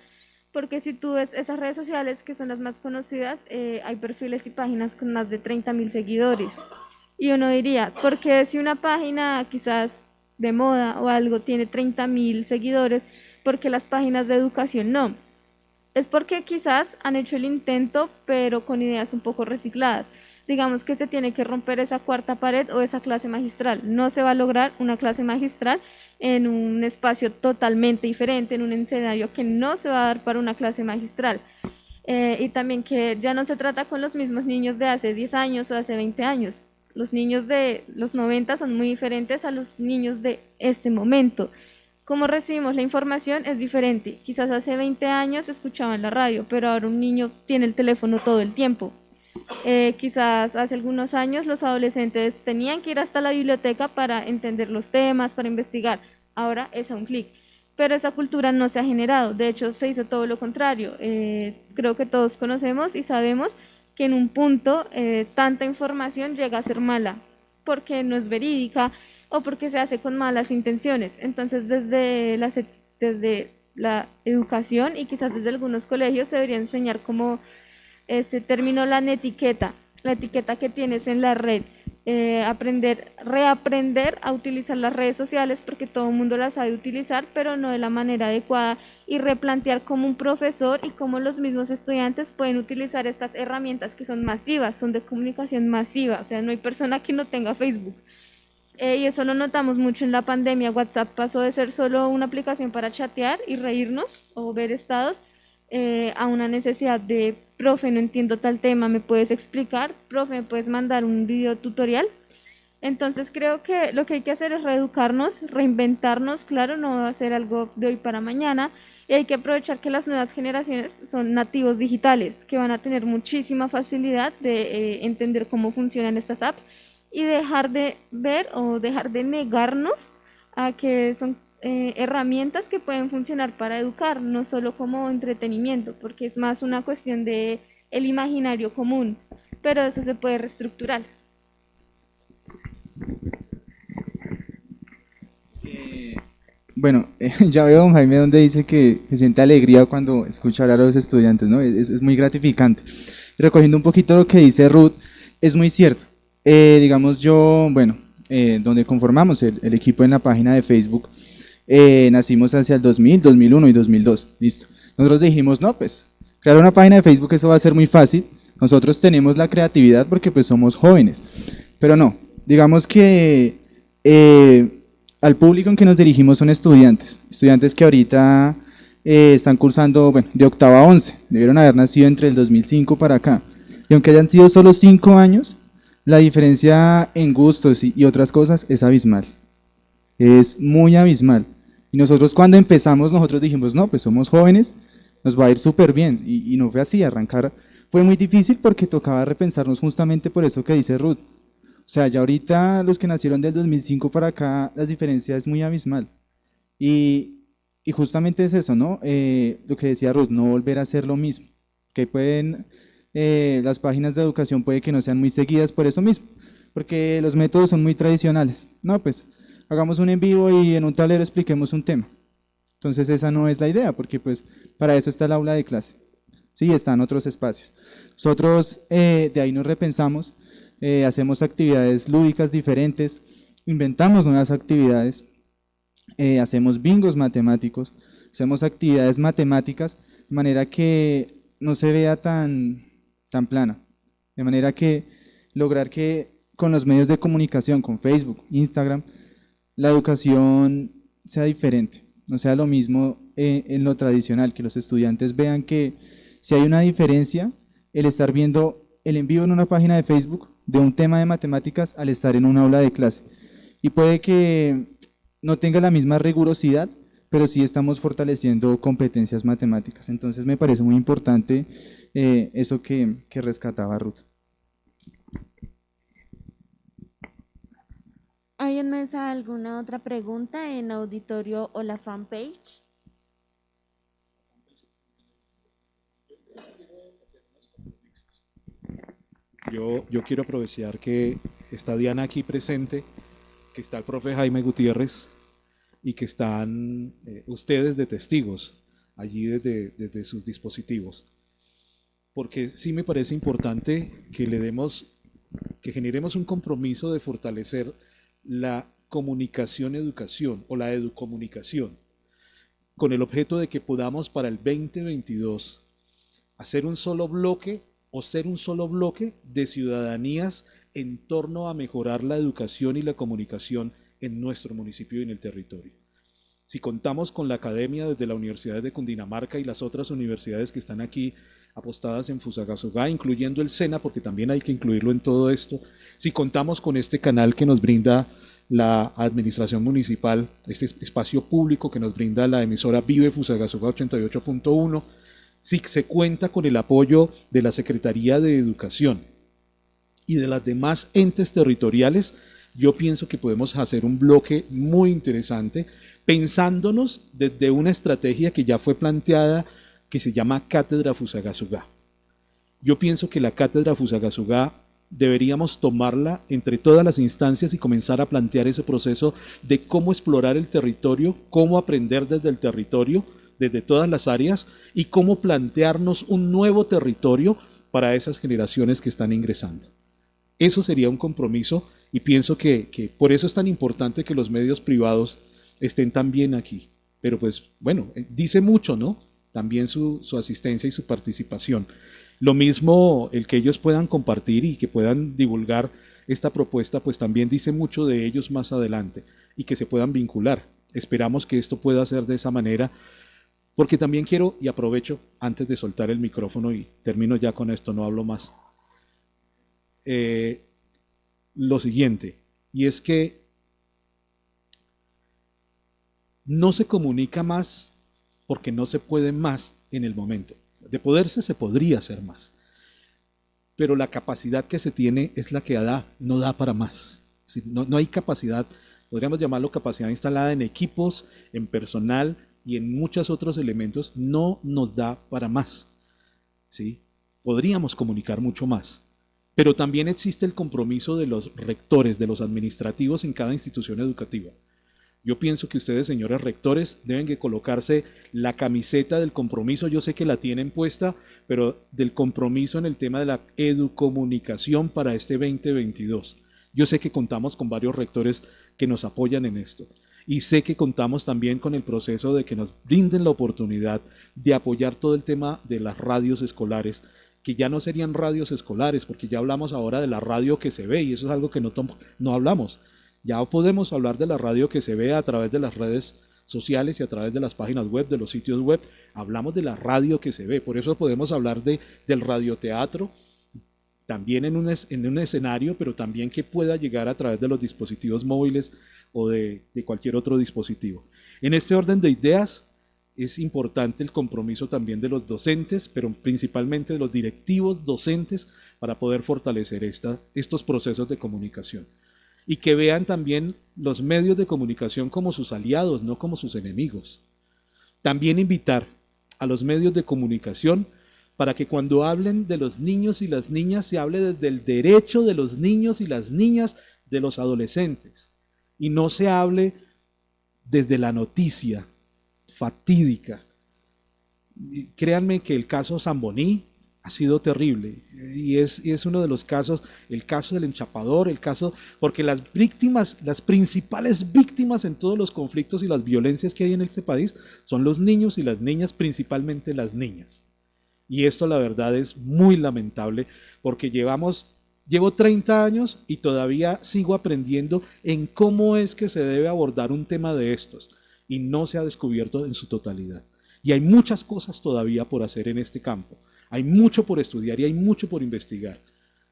porque si tú ves esas redes sociales que son las más conocidas, hay perfiles y páginas con más de 30.000 seguidores. Y uno diría, porque si una página quizás de moda o algo tiene 30.000 seguidores, porque las páginas de educación no. Es porque quizás han hecho el intento, pero con ideas un poco recicladas. Digamos que se tiene que romper esa cuarta pared o esa clase magistral. No se va a lograr una clase magistral en un espacio totalmente diferente, en un escenario que no se va a dar para una clase magistral. Y también que ya no se trata con los mismos niños de hace 10 años o hace 20 años. Los niños de los 90 son muy diferentes a los niños de este momento. Cómo recibimos la información es diferente. Quizás hace 20 años escuchaban la radio, pero ahora un niño tiene el teléfono todo el tiempo. Quizás hace algunos años los adolescentes tenían que ir hasta la biblioteca para entender los temas, para investigar. Ahora es a un clic. Pero esa cultura no se ha generado. De hecho, se hizo todo lo contrario. Creo que todos conocemos y sabemos que en un punto tanta información llega a ser mala, porque no es verídica o porque se hace con malas intenciones. Entonces, desde la educación y quizás desde algunos colegios se debería enseñar como este término, la etiqueta que tienes en la red, reaprender a utilizar las redes sociales porque todo el mundo las sabe utilizar, pero no de la manera adecuada, y replantear cómo un profesor y cómo los mismos estudiantes pueden utilizar estas herramientas que son masivas, son de comunicación masiva, o sea, no hay persona que no tenga Facebook. Y eso lo notamos mucho en la pandemia. WhatsApp pasó de ser solo una aplicación para chatear y reírnos o ver estados, a una necesidad de, profe, no entiendo tal tema, ¿me puedes explicar? Profe, ¿me puedes mandar un video tutorial? Entonces creo que lo que hay que hacer es reeducarnos, reinventarnos, claro, no va a ser algo de hoy para mañana, y hay que aprovechar que las nuevas generaciones son nativos digitales, que van a tener muchísima facilidad de entender cómo funcionan estas apps, y dejar de ver o dejar de negarnos a que son herramientas que pueden funcionar para educar, no solo como entretenimiento, porque es más una cuestión de el imaginario común, pero eso se puede reestructurar. Bueno, ya veo a don Jaime donde dice que siente alegría cuando escucha hablar a los estudiantes, ¿no? Es muy gratificante. Y recogiendo un poquito lo que dice Ruth, es muy cierto. Digamos yo, bueno, donde conformamos el equipo en la página de Facebook, nacimos hacia el 2000, 2001 y 2002, listo. Nosotros dijimos, no, pues, crear una página de Facebook, eso va a ser muy fácil. Nosotros tenemos la creatividad porque pues somos jóvenes, pero no, digamos que al público en que nos dirigimos son estudiantes que ahorita están cursando, bueno, de octava a 11, debieron haber nacido entre el 2005 para acá, y aunque hayan sido solo 5 años, la diferencia en gustos y otras cosas es abismal, es muy abismal. Y nosotros cuando empezamos, nosotros dijimos, no, pues somos jóvenes, nos va a ir súper bien, y no fue así, arrancar fue muy difícil porque tocaba repensarnos justamente por eso que dice Ruth. O sea, ya ahorita los que nacieron del 2005 para acá, la diferencia es muy abismal. Y justamente es eso, ¿no? Lo que decía Ruth, no volver a hacer lo mismo. Que pueden, las páginas de educación puede que no sean muy seguidas por eso mismo, porque los métodos son muy tradicionales. No, pues hagamos un en vivo y en un tablero expliquemos un tema. Entonces esa no es la idea, porque pues para eso está el aula de clase. Sí, están otros espacios. Nosotros de ahí nos repensamos, hacemos actividades lúdicas diferentes, inventamos nuevas actividades, hacemos bingos matemáticos, hacemos actividades matemáticas de manera que no se vea tan plana, de manera que lograr que con los medios de comunicación, con Facebook, Instagram, la educación sea diferente, no sea lo mismo en lo tradicional, que los estudiantes vean que si hay una diferencia, el estar viendo el en vivo en una página de Facebook de un tema de matemáticas al estar en un aula de clase. Y puede que no tenga la misma rigurosidad, pero sí estamos fortaleciendo competencias matemáticas. Entonces me parece muy importante eso que rescataba Ruth. ¿Hay en mesa alguna otra pregunta en auditorio o la fanpage? Yo quiero aprovechar que está Diana aquí presente, que está el profe Jaime Gutiérrez y que están ustedes de testigos allí desde sus dispositivos. Porque sí me parece importante que generemos un compromiso de fortalecer la comunicación-educación o la educomunicación, con el objeto de que podamos para el 2022 hacer un solo bloque o ser un solo bloque de ciudadanías en torno a mejorar la educación y la comunicación en nuestro municipio y en el territorio. Si contamos con la academia desde la Universidad de Cundinamarca y las otras universidades que están aquí apostadas en Fusagasugá, incluyendo el SENA, porque también hay que incluirlo en todo esto, si contamos con este canal que nos brinda la administración municipal, este espacio público que nos brinda la emisora Vive Fusagasugá 88.1, si se cuenta con el apoyo de la Secretaría de Educación y de las demás entes territoriales, yo pienso que podemos hacer un bloque muy interesante, pensándonos desde una estrategia que ya fue planteada, que se llama Cátedra Fusagasugá. Yo pienso que la Cátedra Fusagasugá deberíamos tomarla entre todas las instancias y comenzar a plantear ese proceso de cómo explorar el territorio, cómo aprender desde el territorio, desde todas las áreas, y cómo plantearnos un nuevo territorio para esas generaciones que están ingresando. Eso sería un compromiso y pienso que por eso es tan importante que los medios privados estén también aquí. Pero pues bueno, dice mucho, ¿no? También su asistencia y su participación. Lo mismo el que ellos puedan compartir y que puedan divulgar esta propuesta, pues también dice mucho de ellos más adelante y que se puedan vincular. Esperamos que esto pueda ser de esa manera, porque también quiero, y aprovecho antes de soltar el micrófono y termino ya con esto, no hablo más, lo siguiente, y es que no se comunica más porque no se puede más en el momento. De poderse se podría hacer más, pero la capacidad que se tiene es la que da, no da para más. No hay capacidad, podríamos llamarlo capacidad instalada en equipos, en personal y en muchos otros elementos, no nos da para más. ¿Sí? Podríamos comunicar mucho más, pero también existe el compromiso de los rectores, de los administrativos en cada institución educativa. Yo pienso que ustedes, señores rectores, deben de colocarse la camiseta del compromiso, yo sé que la tienen puesta, pero del compromiso en el tema de la educomunicación para este 2022. Yo sé que contamos con varios rectores que nos apoyan en esto. Y sé que contamos también con el proceso de que nos brinden la oportunidad de apoyar todo el tema de las radios escolares, que ya no serían radios escolares, porque ya hablamos ahora de la radio que se ve, y eso es algo que no hablamos. Ya podemos hablar de la radio que se ve a través de las redes sociales y a través de las páginas web, de los sitios web. Hablamos de la radio que se ve, por eso podemos hablar del radioteatro, también en un escenario, pero también que pueda llegar a través de los dispositivos móviles o de cualquier otro dispositivo. En este orden de ideas, es importante el compromiso también de los docentes, pero principalmente de los directivos docentes para poder fortalecer estos procesos de comunicación. Y que vean también los medios de comunicación como sus aliados, no como sus enemigos. También invitar a los medios de comunicación para que cuando hablen de los niños y las niñas se hable desde el derecho de los niños y las niñas, de los adolescentes, y no se hable desde la noticia fatídica. Créanme que el caso Zamboní ha sido terrible y es uno de los casos, el caso del enchapador, porque las víctimas, las principales víctimas en todos los conflictos y las violencias que hay en este país son los niños y las niñas, principalmente las niñas. Y esto la verdad es muy lamentable porque llevo 30 años y todavía sigo aprendiendo en cómo es que se debe abordar un tema de estos y no se ha descubierto en su totalidad. Y hay muchas cosas todavía por hacer en este campo. Hay mucho por estudiar y hay mucho por investigar.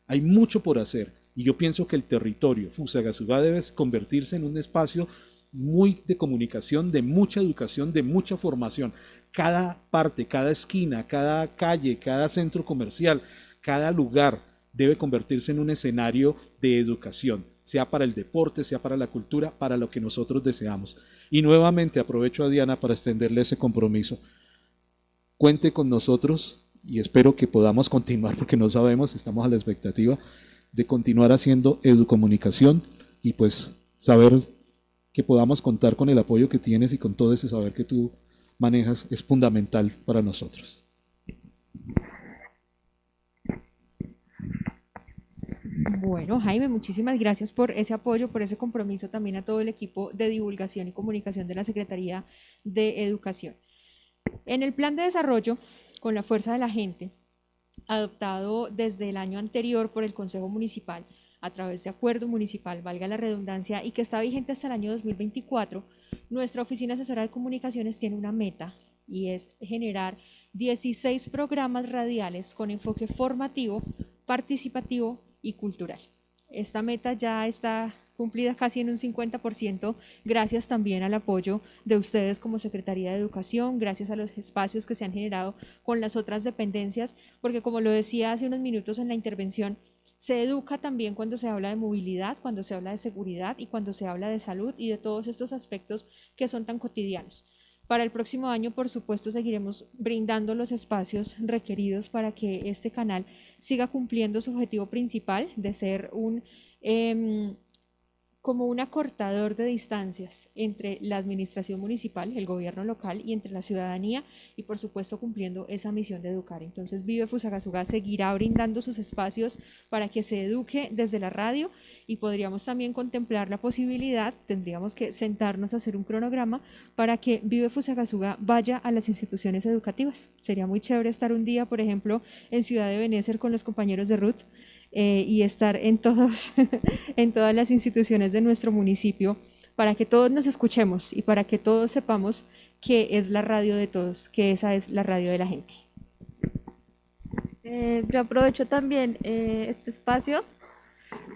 Hay mucho por hacer. Y yo pienso que el territorio Fusagasugá debe convertirse en un espacio muy de comunicación, de mucha educación, de mucha formación. Cada parte, cada esquina, cada calle, cada centro comercial, cada lugar debe convertirse en un escenario de educación, sea para el deporte, sea para la cultura, para lo que nosotros deseamos. Y nuevamente aprovecho a Diana para extenderle ese compromiso. Cuente con nosotros y espero que podamos continuar, porque no sabemos, estamos a la expectativa de continuar haciendo educomunicación y pues saber que podamos contar con el apoyo que tienes y con todo ese saber que tú manejas es fundamental para nosotros. Bueno, Jaime, muchísimas gracias por ese apoyo, por ese compromiso también a todo el equipo de divulgación y comunicación de la Secretaría de Educación. En el plan de desarrollo, con la fuerza de la gente, adoptado desde el año anterior por el Consejo Municipal, a través de acuerdo municipal, valga la redundancia, y que está vigente hasta el año 2024, nuestra Oficina Asesora de Comunicaciones tiene una meta y es generar 16 programas radiales con enfoque formativo, participativo y cultural. Esta meta ya está cumplida casi en un 50%, gracias también al apoyo de ustedes como Secretaría de Educación, gracias a los espacios que se han generado con las otras dependencias, porque como lo decía hace unos minutos en la intervención, se educa también cuando se habla de movilidad, cuando se habla de seguridad y cuando se habla de salud y de todos estos aspectos que son tan cotidianos. Para el próximo año, por supuesto, seguiremos brindando los espacios requeridos para que este canal siga cumpliendo su objetivo principal de ser como un acortador de distancias entre la administración municipal, el gobierno local y entre la ciudadanía y por supuesto cumpliendo esa misión de educar. Entonces Vive Fusagasugá seguirá brindando sus espacios para que se eduque desde la radio y podríamos también contemplar la posibilidad, tendríamos que sentarnos a hacer un cronograma para que Vive Fusagasugá vaya a las instituciones educativas. Sería muy chévere estar un día, por ejemplo, en Ciudad de Benécer con los compañeros de Ruth, y estar en todas las instituciones de nuestro municipio para que todos nos escuchemos y para que todos sepamos que es la radio de todos, que esa es la radio de la gente. Yo aprovecho también este espacio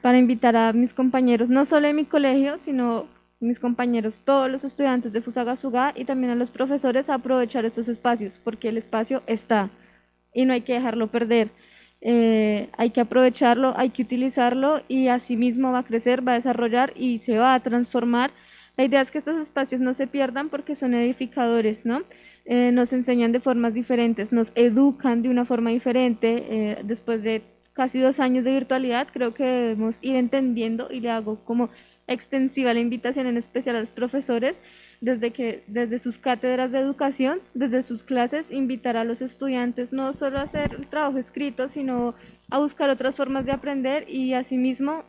para invitar a mis compañeros, no solo de mi colegio, sino mis compañeros, todos los estudiantes de Fusagasugá y también a los profesores a aprovechar estos espacios, porque el espacio está y no hay que dejarlo perder. Hay que aprovecharlo, hay que utilizarlo y así mismo va a crecer, va a desarrollar y se va a transformar. La idea es que estos espacios no se pierdan porque son edificadores, ¿no? Nos enseñan de formas diferentes, nos educan de una forma diferente. Después de casi 2 años de virtualidad, creo que debemos ir entendiendo y le hago como extensiva la invitación en especial a los profesores desde sus cátedras de educación, desde sus clases, invitar a los estudiantes no solo a hacer el trabajo escrito, sino a buscar otras formas de aprender y asimismo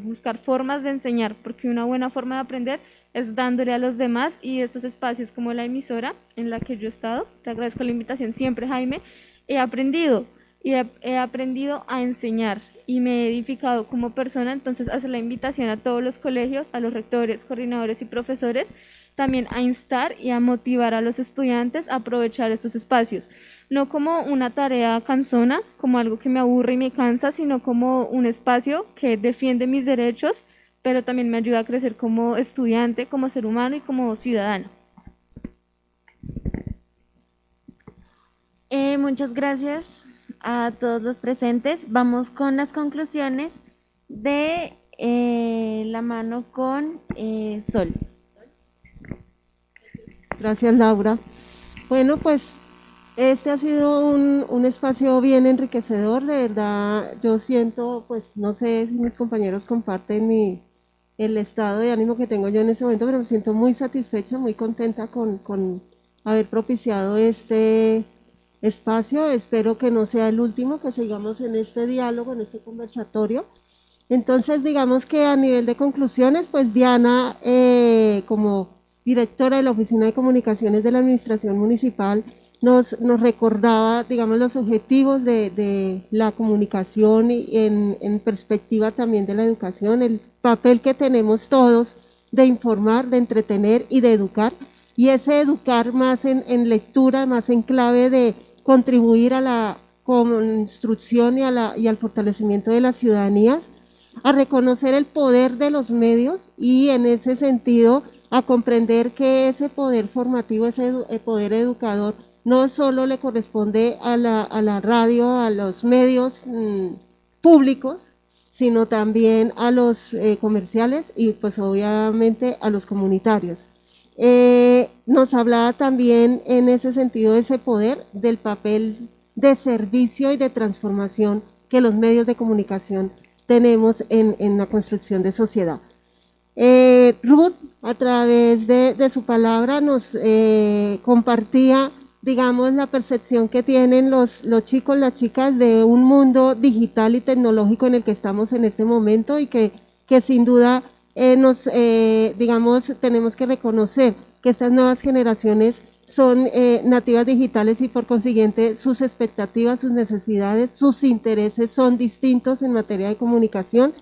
buscar formas de enseñar, porque una buena forma de aprender es dándole a los demás y estos espacios como la emisora en la que yo he estado, te agradezco la invitación siempre, Jaime, he aprendido a enseñar y me he edificado como persona, entonces hacer la invitación a todos los colegios, a los rectores, coordinadores y profesores, también a instar y a motivar a los estudiantes a aprovechar estos espacios, no como una tarea cansona, como algo que me aburre y me cansa, sino como un espacio que defiende mis derechos, pero también me ayuda a crecer como estudiante, como ser humano y como ciudadano. Muchas gracias a todos los presentes. Vamos con las conclusiones de la mano con Sol. Gracias, Laura. Bueno, pues este ha sido un espacio bien enriquecedor, de verdad. Yo siento, pues no sé si mis compañeros comparten el estado de ánimo que tengo yo en este momento, pero me siento muy satisfecha, muy contenta con haber propiciado este espacio. Espero que no sea el último, que sigamos en este diálogo, en este conversatorio. Entonces, digamos que a nivel de conclusiones, pues Diana, como directora de la Oficina de Comunicaciones de la Administración Municipal, nos recordaba, digamos, los objetivos de la comunicación y en perspectiva también de la educación, el papel que tenemos todos de informar, de entretener y de educar, y ese educar más en lectura, más en clave de contribuir a la construcción y al fortalecimiento de las ciudadanías, a reconocer el poder de los medios y en ese sentido a comprender que ese poder formativo, ese poder educador, no solo le corresponde a la radio, a los medios públicos, sino también a los comerciales y pues obviamente a los comunitarios. Nos hablaba también en ese sentido de ese poder, del papel de servicio y de transformación que los medios de comunicación tenemos en la construcción de sociedad. Ruth, a través de su palabra, nos compartía digamos, la percepción que tienen los chicos, las chicas de un mundo digital y tecnológico en el que estamos en este momento y que sin duda digamos, tenemos que reconocer que estas nuevas generaciones son nativas digitales y por consiguiente sus expectativas, sus necesidades, sus intereses son distintos en materia de comunicación.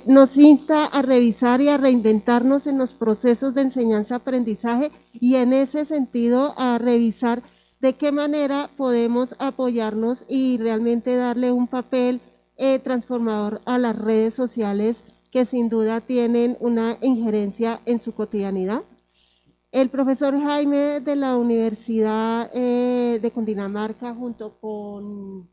Nos insta a revisar y a reinventarnos en los procesos de enseñanza-aprendizaje y en ese sentido a revisar de qué manera podemos apoyarnos y realmente darle un papel transformador a las redes sociales que sin duda tienen una injerencia en su cotidianidad. El profesor Jaime de la Universidad de Cundinamarca junto con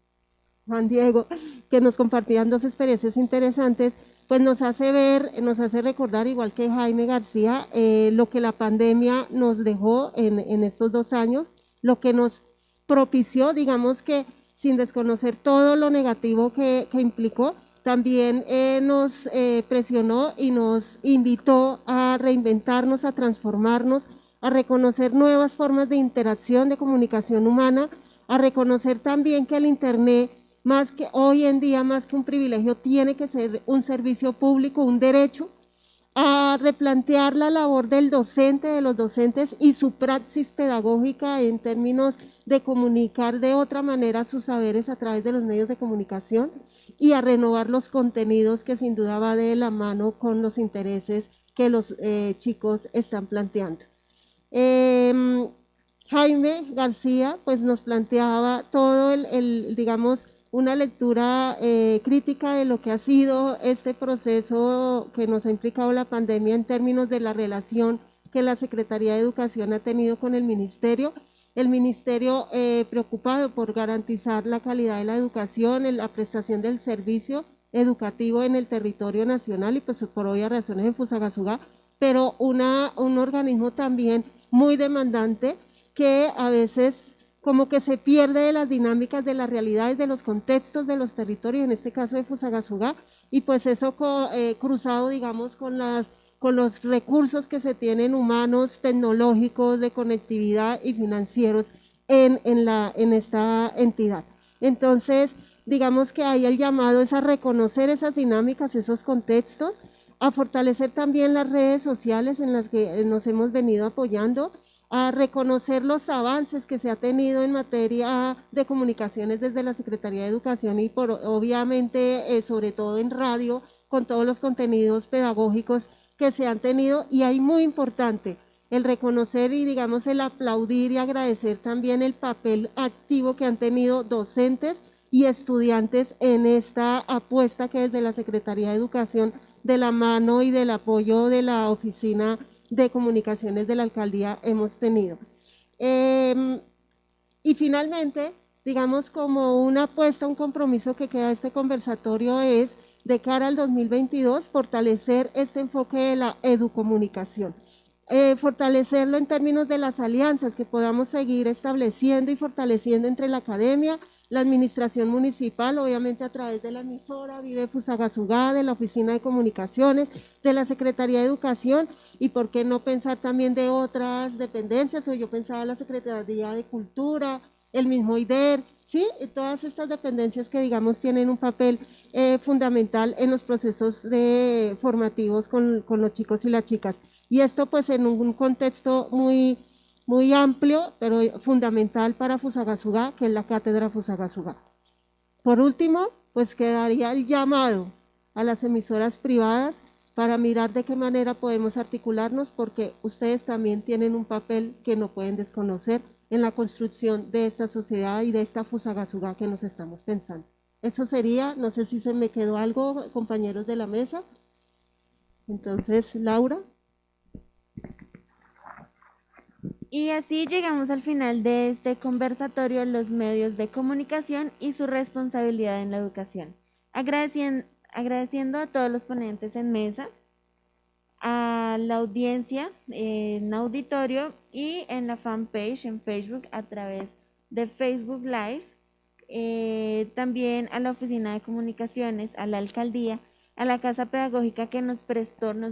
Juan Diego, que nos compartían dos experiencias interesantes, pues nos hace ver, nos hace recordar, igual que Jaime García, lo que la pandemia nos dejó en estos 2 años, lo que nos propició, digamos que sin desconocer todo lo negativo que implicó, también nos presionó y nos invitó a reinventarnos, a transformarnos, a reconocer nuevas formas de interacción, de comunicación humana, a reconocer también que el Internet, más que hoy en día, más que un privilegio, tiene que ser un servicio público, un derecho, a replantear la labor del docente, de los docentes y su praxis pedagógica en términos de comunicar de otra manera sus saberes a través de los medios de comunicación y a renovar los contenidos que sin duda va de la mano con los intereses que los chicos están planteando. Jaime García pues nos planteaba todo digamos, una lectura crítica de lo que ha sido este proceso que nos ha implicado la pandemia en términos de la relación que la Secretaría de Educación ha tenido con el Ministerio. El Ministerio preocupado por garantizar la calidad de la educación, la prestación del servicio educativo en el territorio nacional y pues por obvias razones en Fusagasugá, pero un organismo también muy demandante que a veces como que se pierde de las dinámicas de las realidades, de los contextos de los territorios, en este caso de Fusagasugá, y pues eso cruzado, digamos, con los recursos que se tienen humanos, tecnológicos, de conectividad y financieros en esta entidad. Entonces, digamos que ahí el llamado es a reconocer esas dinámicas, esos contextos, a fortalecer también las redes sociales en las que nos hemos venido apoyando, a reconocer los avances que se ha tenido en materia de comunicaciones desde la Secretaría de Educación y obviamente sobre todo en radio, con todos los contenidos pedagógicos que se han tenido, y ahí muy importante el reconocer y digamos el aplaudir y agradecer también el papel activo que han tenido docentes y estudiantes en esta apuesta que desde la Secretaría de Educación, de la mano y del apoyo de la Oficina de Comunicaciones de la Alcaldía hemos tenido. Y finalmente, digamos como una apuesta, un compromiso que queda este conversatorio es de cara al 2022 fortalecer este enfoque de la educomunicación. Fortalecerlo en términos de las alianzas que podamos seguir estableciendo y fortaleciendo entre la academia, la administración municipal, obviamente a través de la emisora Vive Fusagasugá, de la Oficina de Comunicaciones, de la Secretaría de Educación, y por qué no pensar también de otras dependencias, o yo pensaba la Secretaría de Cultura, el mismo IDER, ¿sí? Todas estas dependencias que digamos tienen un papel fundamental en los procesos formativos con los chicos y las chicas. Y esto pues en un contexto muy amplio, pero fundamental para Fusagasugá, que es la Cátedra Fusagasugá. Por último, pues quedaría el llamado a las emisoras privadas para mirar de qué manera podemos articularnos, porque ustedes también tienen un papel que no pueden desconocer en la construcción de esta sociedad y de esta Fusagasugá que nos estamos pensando. Eso sería, no sé si se me quedó algo, compañeros de la mesa. Entonces, Laura. Y así llegamos al final de este conversatorio, los medios de comunicación y su responsabilidad en la educación. Agradeciendo a todos los ponentes en mesa, a la audiencia en auditorio y en la fanpage en Facebook a través de Facebook Live, también a la Oficina de Comunicaciones, a la Alcaldía, a la Casa Pedagógica que nos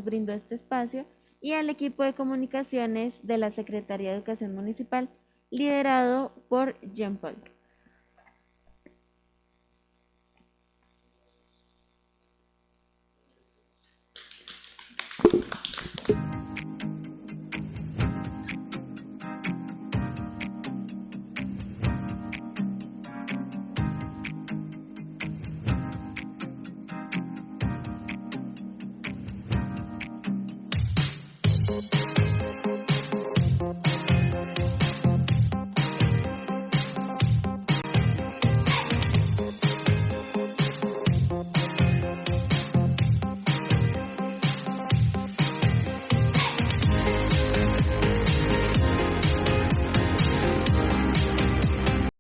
brindó este espacio, y al equipo de comunicaciones de la Secretaría de Educación Municipal, liderado por Jean Paul.